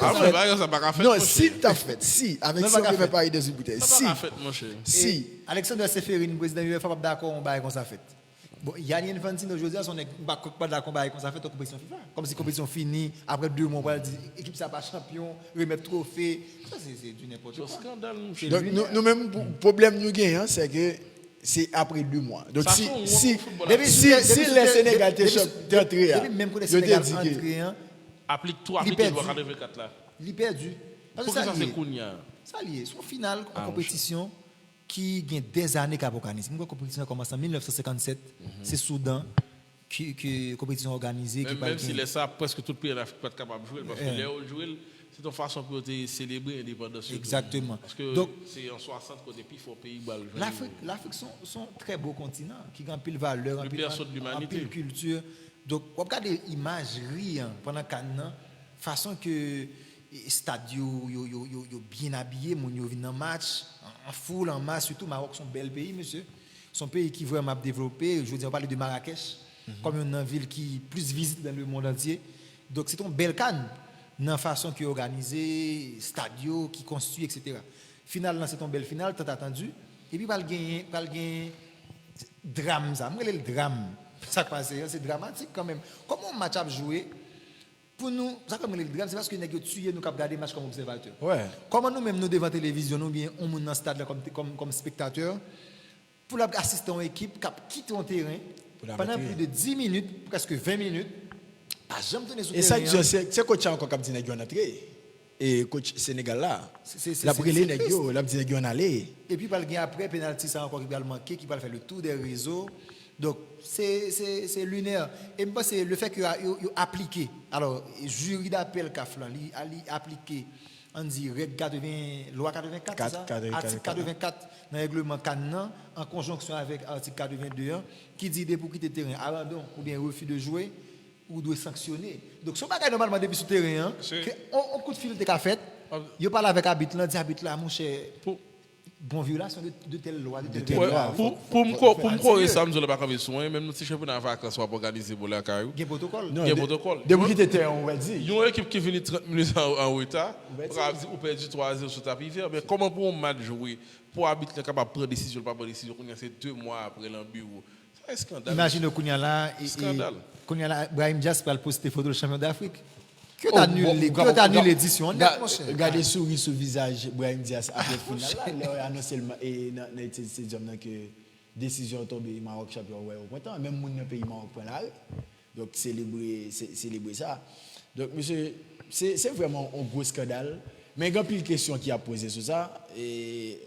fait non si t'as fait si avec ça on peut pas dans une bouteille si Alexandre Seferin président il faut pas d'accord on bail comme ça fait. Bon, Yann Infantino aujourd'hui on est pas d'accord comme ça fait la compétition FIFA. Comme si compétition finie après 2 mois on va dire équipe ça pas champion, remettre trophée. Ça c'est du n'importe quoi. Scandale. Donc nous même problème nous gagnons c'est que c'est après 2 mois. Donc si les Sénégal étaient champions même pour les Sénégal entrés applique toi avec le 84 là. Il perdu. Parce que ça c'est Kounia. Ça lié son final en compétition qui gagne des années qu'a organisé. Une compétition a commencé en 1957, c'est Soudan qui compétition organisée même si les ça presque tout le pays n'afrique pas capable de jouer parce que les jouer c'est une façon pour célébrer l'indépendance. Exactement. Parce que donc c'est en 60 côté puis faut pays bal. L'Afrique sont très beaux continents qui ont pile valeur, en pile culture. Donc on regarde l'imagerie pendant Cannes façon que stade yo bien habillé mon yo vinn dans match en foule en masse surtout Maroc son bel pays monsieur son pays qui vraiment développé je veux dire on parle de Marrakech comme une ville qui plus visite dans le monde entier donc c'est une belle canne dans façon qui organisé stadio qui construit etc. Finalement c'est une belle finale tant attendu et puis pas gagner drame ça moi le drame ça passe c'est dramatique quand même comment un match a joué. Pour nous, ça comme le drame, c'est parce que nous avons tué, nous avons regardé le match comme observateur. Ouais. Comment nous-mêmes, nous devant la télévision, nous bien, on est dans le stade comme spectateur, pour assister à une équipe qui quitte un terrain pendant plus de 10 minutes, presque 20 minutes, pas jamais tourné sur le terrain. Et ça, c'est coach encore comme dit nous avons entré. Et coach Sénégal là, la brûlé nous l'a dit nous aller. Et puis après penalty ça encore qui va manquer, qui va faire le tour des réseaux. Donc, c'est lunaire. Et moi, c'est le fait qu'il a appliqué. Alors, jury d'appel CAF, il a appliqué, on dit, loi 84, c'est ça? Article 84 dans le règlement Cannes, en conjonction avec article 82, qui dit pour quitter le terrain, abandon ou bien refus de jouer, ou doit sanctionner. Donc, ce bagage normalement depuis sur le terrain, on coup de fil de fait, il parle avec l'arbitre, il dit, arbitre là, mon cher. bon violation de telle loi, de telle telle Ouais, loi. pour me croire ça, je ne pas faire soin, même si je suis dans vacances, soit organisé pour la caillou. Il y a protocole. Il y a protocole. Depuis qu'il était, on va dire. Il y a une équipe qui finit 30 minutes en retard, ou perdu 3-0 sur tapis vert. Mais comment pour un match jouer, pour arbitre capable de prendre décision, pas prendre décision, c'est 2 mois après le bureau. C'est un scandale. Imagine Kounia là, Scandale. Kounia là, Brahim Diaz va poster photo du champion d'Afrique. Qui Oh, a annulé l'édition? Regardez souris sur le visage Brahim Diaz après le final. Là, il a annoncé dans le stadium que la décision est tombée Maroc champion au printemps. Même mon pays Maroc prend l'arrêt. Donc, célébrer ça. Donc, monsieur, c'est vraiment un gros scandale. Mais il y a plus de questions qui a posé sur ça. Et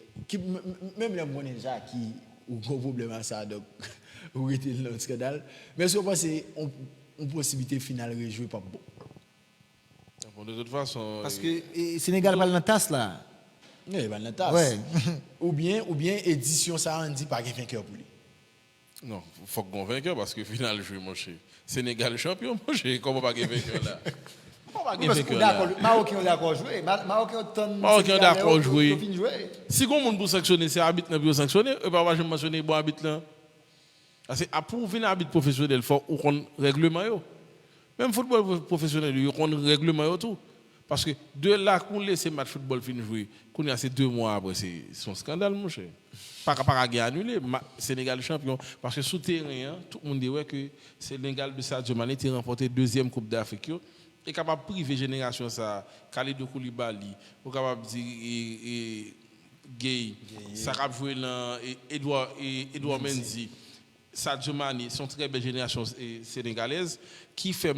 même les gens déjà qui ont un problème à ça. Donc, vous êtes dans le scandale. Mais je pense que c'est une possibilité finale de jouer pas bon. De toute façon. Parce que Sénégal va dans la tasse là. Oui, il va dans la tasse. Ouais. ou bien, édition, ça on dit pas qu'il y a vainqueur pour lui. Non, il faut qu'on vainqueur parce que final, je vais manger. Sénégal champion, manger. Comment pas qu'il vainqueur là? Comment pas qu'il vainqueur là? Marocains ont d'accord joué. Marocains ont d'accord joué. Si on monde pour sanctionner, c'est arbitre qui sanctionner, et pas je mentionner bon arbitre là. C'est pour venir arbitre professionnel, il faut qu'on règlement yo. Même football professionnel, il faut qu'on règlement tout. Parce que de là qu'on laisse ce match football fin jouer, qu'on y a ces 2 mois après, c'est son scandale mon cher. Pas annulé, Sénégal champion parce que sous terrain, tout le monde dit ouais que Sénégal de Sadio Mané a remporté 2e Coupe d'Afrique. Et capable de priver génération ça, Khalidou Koulibaly, ou capable de dire Gueye, ça capable jouer dans Edouard Mendy, Sadio Mané, sont très belle génération sénégalaise qui fait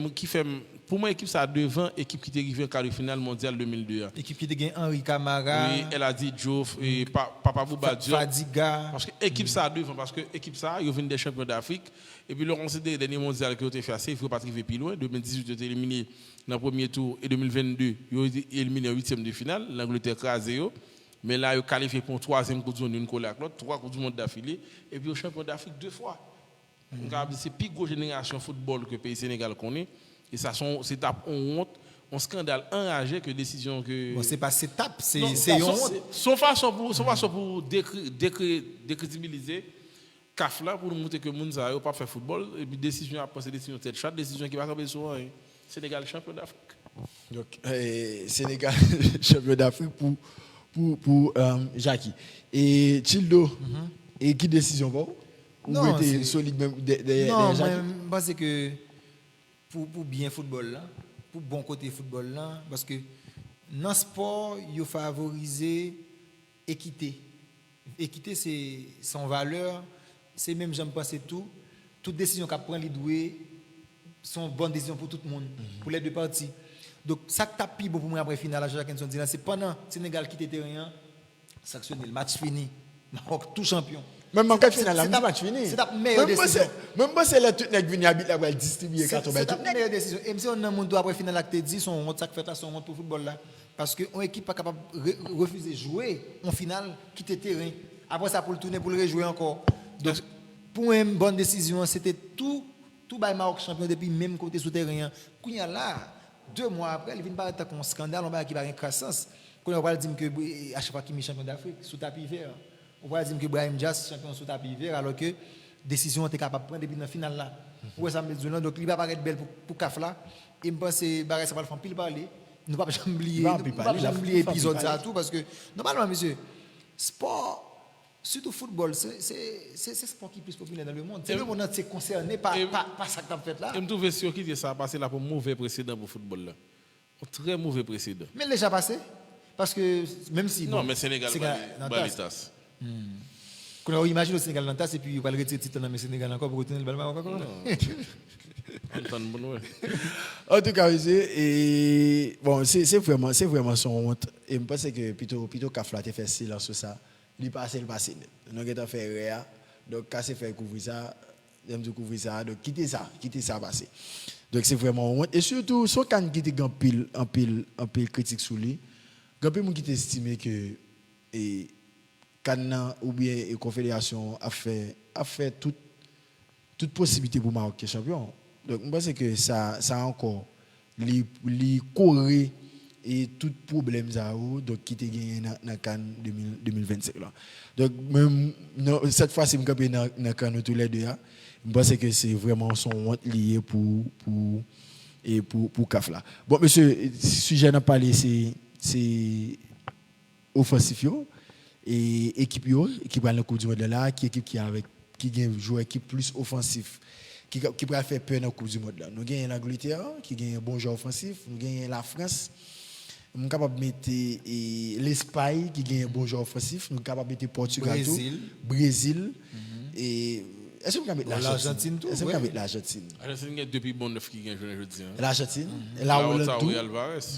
pour moi équipe ça devant équipe qui est arrivée en quart de finale mondial 2002. Équipe qui a gagné Henri Camara. Oui, elle a dit Diouf et Papa Bouba Diop. Fadiga. Parce que équipe ça devant parce que équipe ça ils viennent des champions d'Afrique et puis le considère dernier mondial qui ont été fait assez, il faut pas arriver plus loin. 2018 ils ont été éliminés dans le premier tour et 2022 ils ont été éliminés en 8e de finale, l'Angleterre crasé eux. Mais là ils ont qualifié pour 3e Coupe du monde une collée avec l'autre, 3 Coupes du monde d'affilée et puis au champion d'Afrique 2 fois. C'est plus grosse génération football que le pays Sénégal connaît. Et ça, c'est honte, un scandale enragé que décision que. Bon, c'est pas cette étape, c'est honte. Son façon pour décrédibiliser CAF là pour nous montrer que Mounza n'a pas fait football. Et puis décision après c'est décision tête chat, décision qui va tomber sur Sénégal champion d'Afrique. Donc, Sénégal champion d'Afrique pour Jackie. Et Childo, et qui décision pour? Non, c'est solide même non, moi, je pense que pour bien football là, pour bon côté football là, parce que dans le sport, il faut favoriser équité. Équité, c'est son valeur, c'est même, j'aime penser toute décision qu'elle prend, les doués sont bonnes décisions pour tout le monde, pour les deux parties. Donc, ça qui tape pour moi après finale, c'est pendant Sénégal qui était rien, sanctionné, le match fini, Maroc tout champion. Même en cas de finale, le match fini. C'est la meilleure décision. Même si c'est la toute nègre vient habiter là pour distribuer carton. C'est la meilleure décision. Et si on a un monde après finale qui te dit son honte, ça fait là son honte pour football là parce que une équipe pas capable de refuser jouer en finale quitter terrain. Après ça pour le tourner pour le rejouer encore. Donc pour une bonne décision, c'était tout by Maroc champion depuis même côté sous terrain. Quand il y a là 2 mois après, il vient paraître comme un scandale, on va qui va rien croissance. Quand on va dire que à chaque fois qu'il est champion d'Afrique sous tapis vert. On va dire que Brahim Diaz champion sous tapis vert alors que décision était capable de prendre depuis la finale là. Pour ça me donc il va paraître belle pour CAF là et je pense que Barre ça va le faire pile parler. Nous pas jamais oublier épisode ça tout parce que normalement monsieur sport surtout football c'est sport qui est plus populaire dans le monde. C'est le monde entier concerné par ça que tu as fait là. Je me trouve sûr que ça a passé là pour mauvais précédent pour football là. Un très mauvais précédent. Mais déjà passé parce que même si non mais Sénégal pas l'état. Quand on imagine le Sénégal dans tasse et puis on va le retirer titre dans le Sénégal encore pour retenir le ballon encore. En tout cas, et bon, c'est vraiment son honte. Et je pense que plutôt Kafla a fait silence sur ça. Il passe le passé. Nous avons fait rien. Donc quand c'est fait couvrir ça, donc quitter ça passer. Donc c'est vraiment honte. Et surtout, soit quand il y a un pile critique sur lui, il y a un peu qui estime que Canan ou bien la Confédération a fait toute possibilité pour Maroc qui est champion. Donc, je pense que ça a encore corré et tout problème ça donc qui était gagné dans CAN 2025 là. Donc même cette fois-ci me camper dans CAN tous les deux là. Je pense que c'est vraiment son honte lié pour CAF là. Bon monsieur, sujet n'a parlé c'est offensif yo et équipe qui va dans la Coupe du monde là, qui équipe qui gagne joueur qui plus offensif qui va faire peur dans la Coupe du monde là. Nous gagnons l'Angleterre qui gagne un bon joueur offensif, nous gagnons la France. Nous sommes capables de mettre l'Espagne qui gagne un bon joueur offensif, nous sommes capables de mettre Portugal, Brésil et est-ce que vous avez l'Argentine tout? Est-ce que vous avez l'Argentine? L'Argentine gagne depuis bon neuf qui gagne jeudi. L'Argentine, la Hollande tout.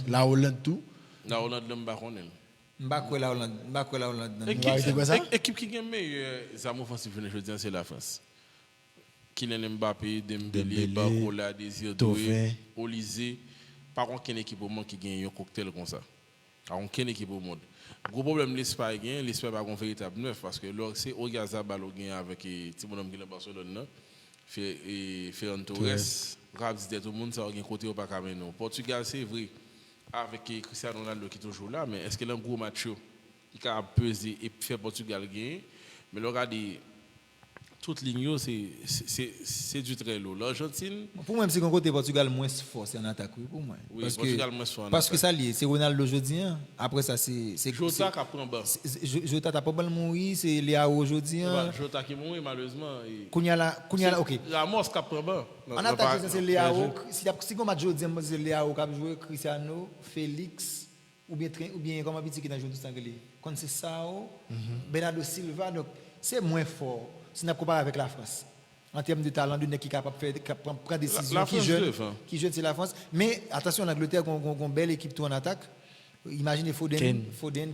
La Hollande tout. La Hollande le baronel. M'bakwe la Hollande. Équipe qui gagne meilleur armes offensives jeudi c'est la France. Kylian Mbappé, Dembélé, Barcola, Désir Doué, Olysée. Par contre, quelle équipe au monde qui gagne un cocktail comme ça? Par contre, quelle équipe au monde? Gros problème, l'Espagne va avoir un véritable neuf parce que c'est Oyarzabal qui gagne avec Timonom qui est Barcelone, Ferran Torres, Rabs, tout le monde, ça a un côté au Pacameno. Portugal, c'est vrai, avec Cristiano Ronaldo qui est toujours là, mais est-ce qu'il y a un gros match qui a pesé et fait Portugal gagner? Mais le regardez, toute ligne, c'est du très lourd. L'Argentine. Pour moi, c'est qu'on côté Portugal moins fort, c'est en attaque. Pour moi. Oui, Portugal moins fort. Parce que ça lié, c'est Ronaldo aujourd'hui. Après ça, c'est. Jota qui a pris un bas. Jota n'a pas mal mouru, c'est Léao aujourd'hui. Jota qui mouru, malheureusement. Kounia, ok. Ramos qui a pris un bas. En attaque, c'est Léao. Si on a aujourd'hui, c'est Léao qui a joué Cristiano, Félix, ou bien comme on dit qui a joué tout anglais. Quand c'est Sao, Bernardo Silva, donc c'est moins fort. Si on compare avec la France, en termes de talent, d'une équipe capable de prendre des décisions, qui jeune, c'est la France. Mais attention, l'Angleterre a une belle équipe tout en attaque. Imaginez Foden,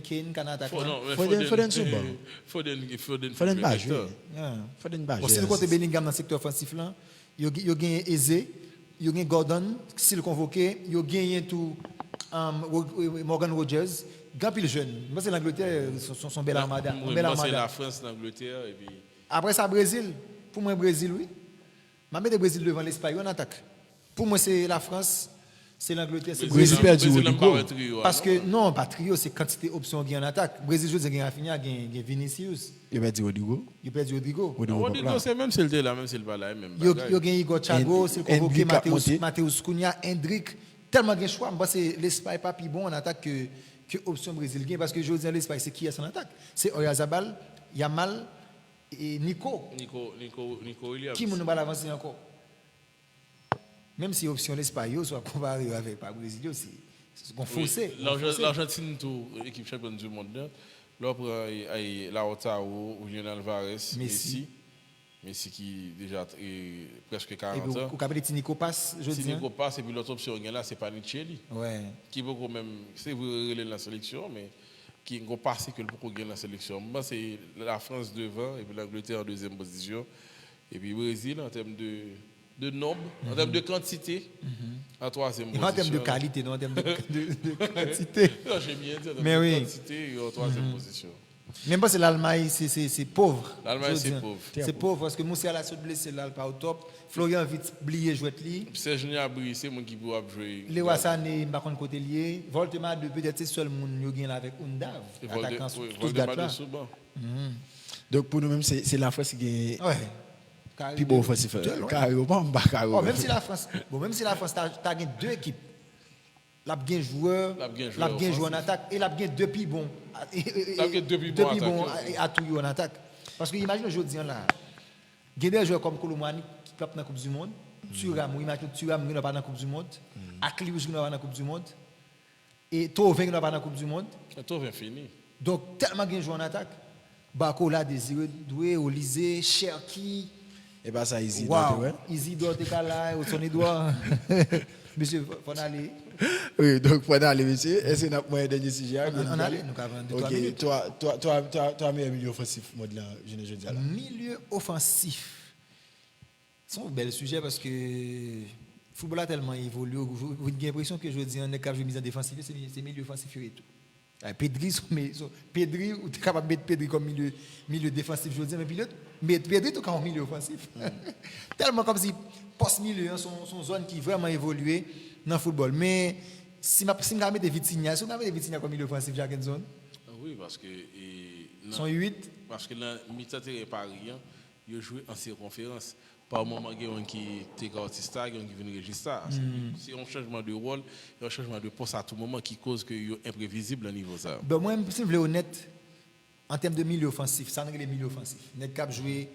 Kane, qui en attaque. Foden sous bon. Foden pas jouer. Foden pas jouer. Si nous comptons Bellingham dans le secteur offensif là, il y a gagné Eze, il y a gagné Gordon, s'il convoqué, il y a gagné tout Morgan Rogers. Grand pile jeune. Moi c'est l'Angleterre, son bel armada. C'est la France, l'Angleterre et puis. Après ça, Brésil. Pour moi, Brésil, oui. Je mets le Brésil devant l'Espagne en attaque. Pour moi, c'est la France, c'est l'Angleterre, c'est le Brésil perdu parce que non, pas trio, c'est quantité option en attaque. Brésil, je dis qu'il y a Rafinha, il y a Vinicius. Il perdu Rodrigo. Il perdu Rodrigo. Rodrigo, c'est même s'il était là, même s'il pas là, même. Il y a Igor Thiago, c'est convoqué Mateus Cunha, Hendrick. Tellement de choix. Moi, c'est l'Espagne pas plus bon en attaque que option Brésil. Parce que je dis l'Espagne, c'est qui a son attaque? C'est Oyarzabal, Yamal. Et Nico Williams. Qui ne va pas avancer encore? Même si l'option l'Espagne soit comparée avec le Brésil, c'est foncé. L'Argentine, l'équipe championne du monde, là, Lautaro, Julian Alvarez, Messi qui déjà presque 40 ans. Ou capitaine Nico Pass, je dis. Nico Pass, et puis l'autre option, là, c'est Panicelli. Ouais. Qui peut quand même, c'est vrai, la sélection, mais qui ont passé que le pour gagner la sélection. Moi, c'est la France devant et puis l'Angleterre en deuxième position. Et puis le Brésil en termes de nombre, en termes de quantité, en troisième position. En termes de qualité, non en termes de quantité. Non, j'ai bien dit, en termes de quantité et en troisième position. Même pas c'est l'Allemagne, c'est pauvre. L'Allemagne, c'est pauvre. C'est pauvre parce que Moussiala se blessé là, pas au top. Florian vite oublié jouer li. Serge Gnabry, c'est moi qui peux jouer. Léo Sané, par contre côté lié. Voltemade peut-être c'est seul monde yo gagne avec Undav. Attaquant tous gars là. Donc pour nous même c'est la France qui gagne. Ouais. Puis bon offensif. Carrément pas carrément. Même si la France t'as gagné deux équipes. L'a bien joueur, l'a bien joueur en attaque et l'a bien depuis bon. Depuis bon à tout en attaque. Parce que imagine aujourd'hui là, il y a des joueurs comme Colomani qui capent dans la Coupe du monde, Thuram, imagine Thuram qui n'est pas dans la Coupe du monde, Akliouche qui n'est pas dans la Coupe du monde et Thauvin qui n'est pas dans la Coupe du monde. Thauvin fini. Donc tellement bien joué en attaque. Bakola, Désiré Doué, Olysée, Cherki. Et bien ça Isidore, ouais. Isidore Tekala, son Edouard. Monsieur, faut aller. Oui, donc faut aller, monsieur. Est-ce que nous avons un dernier sujet? On allait, nous avons 2-3 minutes. Toi, meilleur milieu offensif, mode là, je ne dis pas. Milieu offensif. C'est un bel sujet parce que le football a tellement évolué. Vous avez l'impression que je dis, on est capable de mise en défensive, c'est milieu offensif et tout. Pedri, ou tu es capable de mettre Pedri comme milieu défensif, je dis, mais Pedri, tu es comme milieu offensif. Tellement comme si post-milieu, son zone qui vraiment évolué dans le football. Mais si je mets des Vitinha, si je mets des Vitinha comme milieu offensif, Jacques Zone, Oui, parce que sont 8. parce que dans mi-temps Paris, il a joué en circonférence. Par moment, il y a un qui est artiste, il y a un qui vient registre. C'est un changement de rôle, un changement de poste à tout moment qui cause que c'est imprévisible au niveau ça. Ben moi, si je veux honnête, en termes de milieu offensif, ça n'est les milieux offensifs. Net cap jouer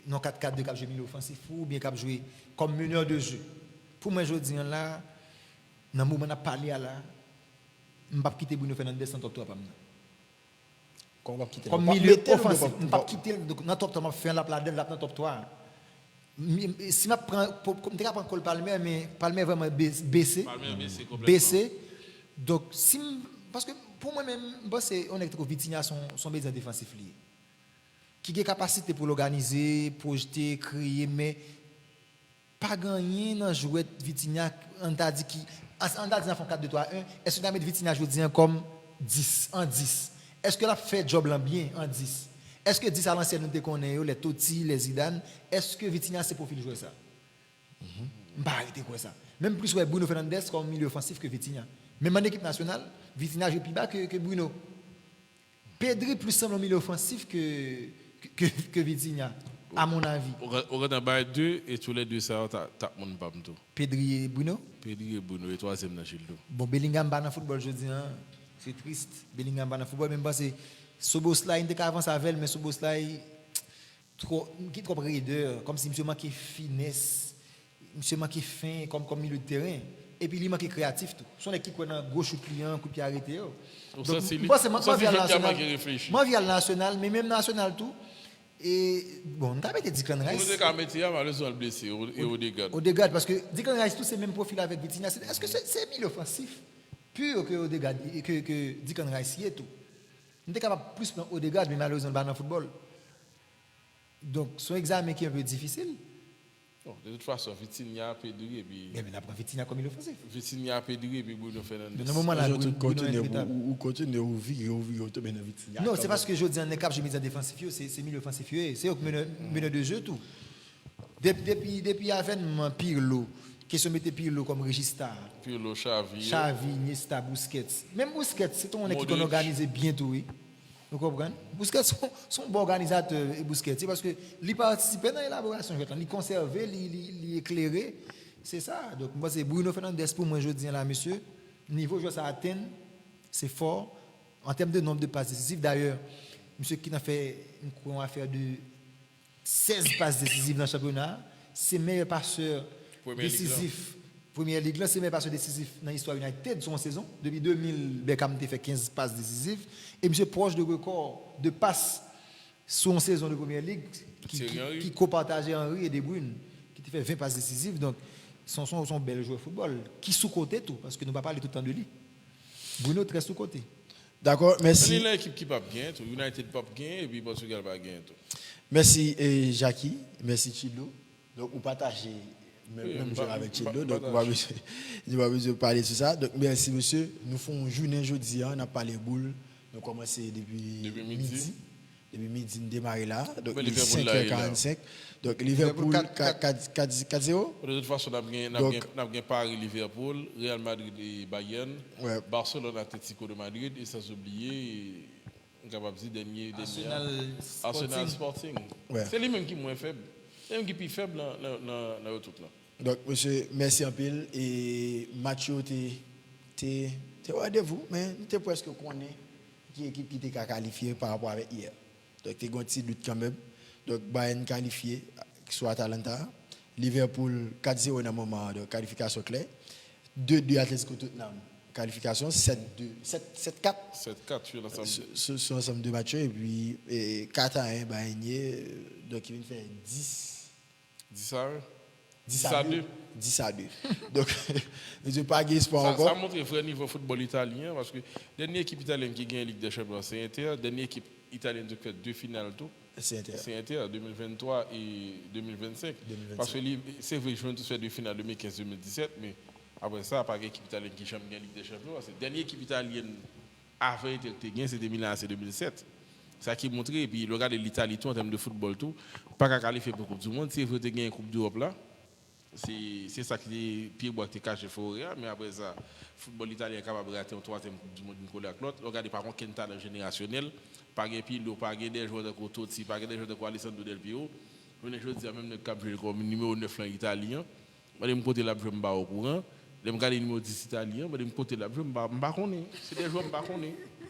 non 4-4-2 cap jouer milieu offensif ou bien cap jouer comme meneur de jeu. Pour moi, je dis là, dans le moment où on a parlé là, je ne vais pas quitter Bruno Fernandes en top 3 pas maintenant. Comme milieu offensif, je ne vais pas quitter dans top 3, je vais faire la plade dans top 3. Si je prends Cole Palmer, mais Palmer vraiment baissé. Baissé. Donc, si, parce que pour moi-même, on est que Vitinha sont besoin défensifs liés. Qui a capacité pour l'organiser, projeter, créer, mais pas gagner dans jouer Vitinha, on t'a dit qui. On t'a dit dans 4-2-3-1, est-ce que tu as mis Vitinha comme 10, en 10? Est-ce que tu as fait le job bien en 10? Est-ce que 10 à l'ancienne, nous te connaissons, les Totti, les Zidane, est-ce que Vitinha c'est profil jouer ça? Pas arrêter quoi ça. Même plus Bruno Fernandes comme milieu offensif que Vitinha. Même en équipe nationale, Vitinha joue plus bas que Bruno. Pedri plus semble au milieu offensif que Vitinha, à mon avis. On a deux et tous les deux ça tape mon pamto. Pedri et Bruno. Pedri et Bruno et troisième dans Gildo. Bon, Bellingham dans le football, je dis, c'est triste. Bellingham dans le football, même pas c'est Soboslai, il était avance avec elle, mais Soboslai trop raideur, comme si monsieur manquait finesse, monsieur manquait fin comme milieu de terrain. Et puis il manquait créatif tout. Son équipe qui a gauche ou client, coup de pied arrêté. Donc moi c'est moi via le national, mais même national tout. Et bon, on a mis Declan Rice. On a mis malheureusement blessé et Odegaard. Odegaard parce que Declan Rice tout c'est même profil avec Vitinha. Est-ce que c'est milieu offensif pur que Odegaard que Declan Rice y est tout. On était capable plus prendre Odegaard mais malheureusement dans le football. Donc son examen qui est un peu difficile. Bon, de toute façon, Vitinha, Pedri et puis. Mais on a pris Vitinha comme il offensif. Vitinha, Pedri et puis Bruno Fernandes. Dans le moment là, ou continue ou vivre Vitinha. Non, c'est parce que je dis en cap, j'ai mis en défensif, c'est milieu offensif, c'est meneur de jeu tout. Depuis avènement Pirlo, question mettre Pirlo comme Regista. Pirlo, Xavi, Iniesta, Busquets. Même Busquets, c'est ton équipe qu'on organise bien tout, oui. Vous comprenez? Busquets sont bons organisateurs et Busquets, parce que il participe dans l'élaboration, il conserve, il éclaire. C'est ça. Donc moi c'est Bruno Fernandes pour moi je dis là monsieur, niveau joueur ça atteint, c'est fort en termes de nombre de passes décisives. D'ailleurs, monsieur qui a fait une affaire de 16 passes décisives dans le championnat, c'est meilleur passeur décisif. Première ligue là, c'est meilleur passeur décisif dans l'histoire United son saison. Depuis 2000, Beckham a fait 15 passes décisives et monsieur proche de record de passes sur une saison de première ligue qui copartageait Henry et De Bruyne qui fait 20 passes décisives. Donc sont belles joueurs de football qui sous-côté tout parce que nous ne pas parler tout le temps de lui. Bruno très sous-côté. D'accord, merci. Il y a une équipe qui pas bien, United pas bien et puis Portugal pas bien tout. Merci Jackie, merci Chilo. Donc on partage même jour avec Chilo, donc on va besoin parler de ça. Donc merci monsieur, nous faisons une journée jeudi, on a parlé boule, nous commençons depuis midi. Depuis midi, nous démarrons là, donc il est 5h45. Donc Liverpool 4-0. De toute façon, nous avons Paris-Liverpool, Real Madrid et Bayern, Barcelone, Atlético de Madrid, et sans oublier, on est capable de dire Arsenal Sporting. C'est lui-même qui est moins faible. C'est lui qui est plus faible dans tout là. Donc, monsieur, merci un peu. Et Mathieu, tu rendez-vous, mais tu es presque connu qui équipe qui t'a qualifié par rapport avec hier. Donc, tu as un petit doute quand même. Donc, Bayern qualifié, soit Atalanta. Liverpool 4-0 dans le moment de qualification claire. 2-2 Atlético Tottenham. Qualification 7-4. 7-4 sur l'ensemble. Sur l'ensemble de matchs. Et puis 4-1 Bayern. Donc, il vient faire 10 à 2. 10 à 2. Donc, je n'ai pas gagné espoir encore. Ça montre le vrai niveau football italien parce que la dernière équipe italienne qui gagne la Ligue des Champions, c'est Inter. La dernière équipe italienne qui fait 2 finales tout. C'est Inter 2023 et 2025. Parce que c'est vrai que je fait 2 finales 2015-2017, mais après ça, pas l'équipe italienne qui a gagné la Ligue des Champions. La dernière équipe italienne avant Inter qui a gagné, c'était Milan AC 2007. Ça qui montre, et puis le regard de l'Italie tout en termes de football tout, pas qu'à qualifier pour la Coupe du Monde, si vous avez gagné une Coupe d'Europe là, c'est ça qui est pire boîte caché forêt, mais après ça, le football italien est capable de rater un troisième Coupe du monde d'une collègue avec l'autre. Regardez par contre quel talent générationnel, pas de Pilo, pas de des joueurs de Cototti, pas de des joueurs de Alessandro Del Pio. Je veux dire même le cap comme numéro 9 italien. Je me côté là je me bats au courant. Je me regarde le numéro 10 italien, je me côté là je me bats c'est des joueurs me bats.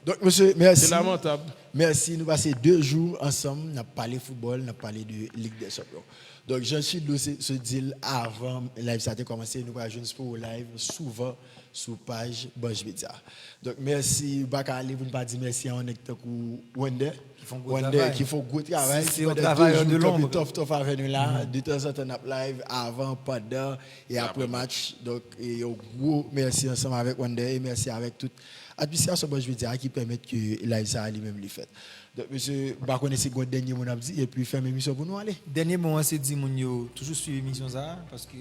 Donc, monsieur, merci. C'est lamentable. Merci. Nous passons 2 jours ensemble. Nous avons parlé football, nous avons parlé de Ligue des Champions. Donc, Jean-Chid, ce deal avant live, ça a commencé. Nous avons joué pour live souvent sur page Bosch Media. Donc, merci. Bakali, vous ne pas dire merci à un acteur ou Wender. Qui font gros travail. C'est un travail de l'ombre. Tof avec nous là. De temps en temps, nous live avant, pendant et après match. Donc, et un gros merci ensemble avec Wender et merci avec toute l'administration Bosch Media qui permet que live ça lui-même le fait. Donc, monsieur, bah, connaissez le dernier mot dit et puis faire l'émission pour nous aller. Dernier mot, c'est dit mon yo toujours suivre l'émission ça parce que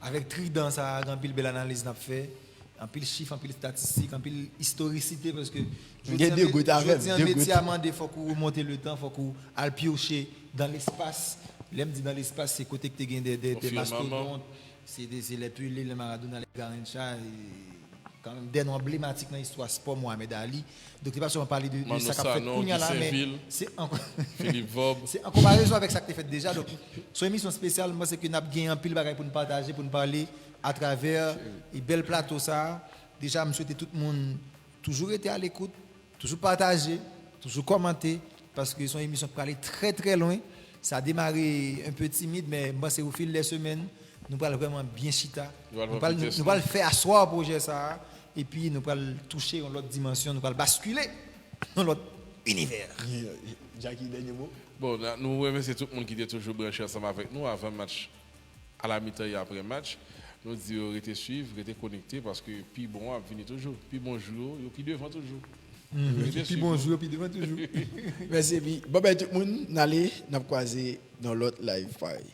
avec Trident ça a pile belle analyse n'a fait, en pile chiffre, en pile statistique, en pile historicité parce que je dis un métier à demander faut qu'on remonter le temps, faut qu'on aille piocher dans l'espace. L'aime dit dans l'espace c'est côté que tu gagnes des mastodontes, c'est les Pelé, les Maradona, les Garrincha quand même des noms emblématiques dans l'histoire sport Mohamed Ali. Donc il pas seulement parler de ça qu'a fait Kounia là mais c'est Philippe Vob. C'est en comparaison avec ça que tu as fait déjà. Donc son émission spéciale moi c'est que nous avons gagné un pile bagaille pour nous partager, pour nous parler à travers et bel plateau ça. Déjà me souhaiter tout le monde toujours été à l'écoute, toujours partager, toujours commenter parce que son émission peut aller très très loin. Ça a démarré un peu timide mais moi c'est au fil des semaines nous allons vraiment bien chita. Nous allons le faire asseoir projet ça. Et puis nous allons toucher dans l'autre dimension, nous allons basculer dans l'autre univers. Jackie, dernier mot. Bon, nous remercions tout le monde qui était toujours branché ensemble avec nous avant le match, à la mi-temps et après le match. Nous disons restez suivre, restez connectés parce que puis bon à venir toujours, puis bonjour, puis devant toujours. Puis bonjour, puis devant toujours. Merci. Bon ben tout le monde, allez, nous croiser dans l'autre live pareil.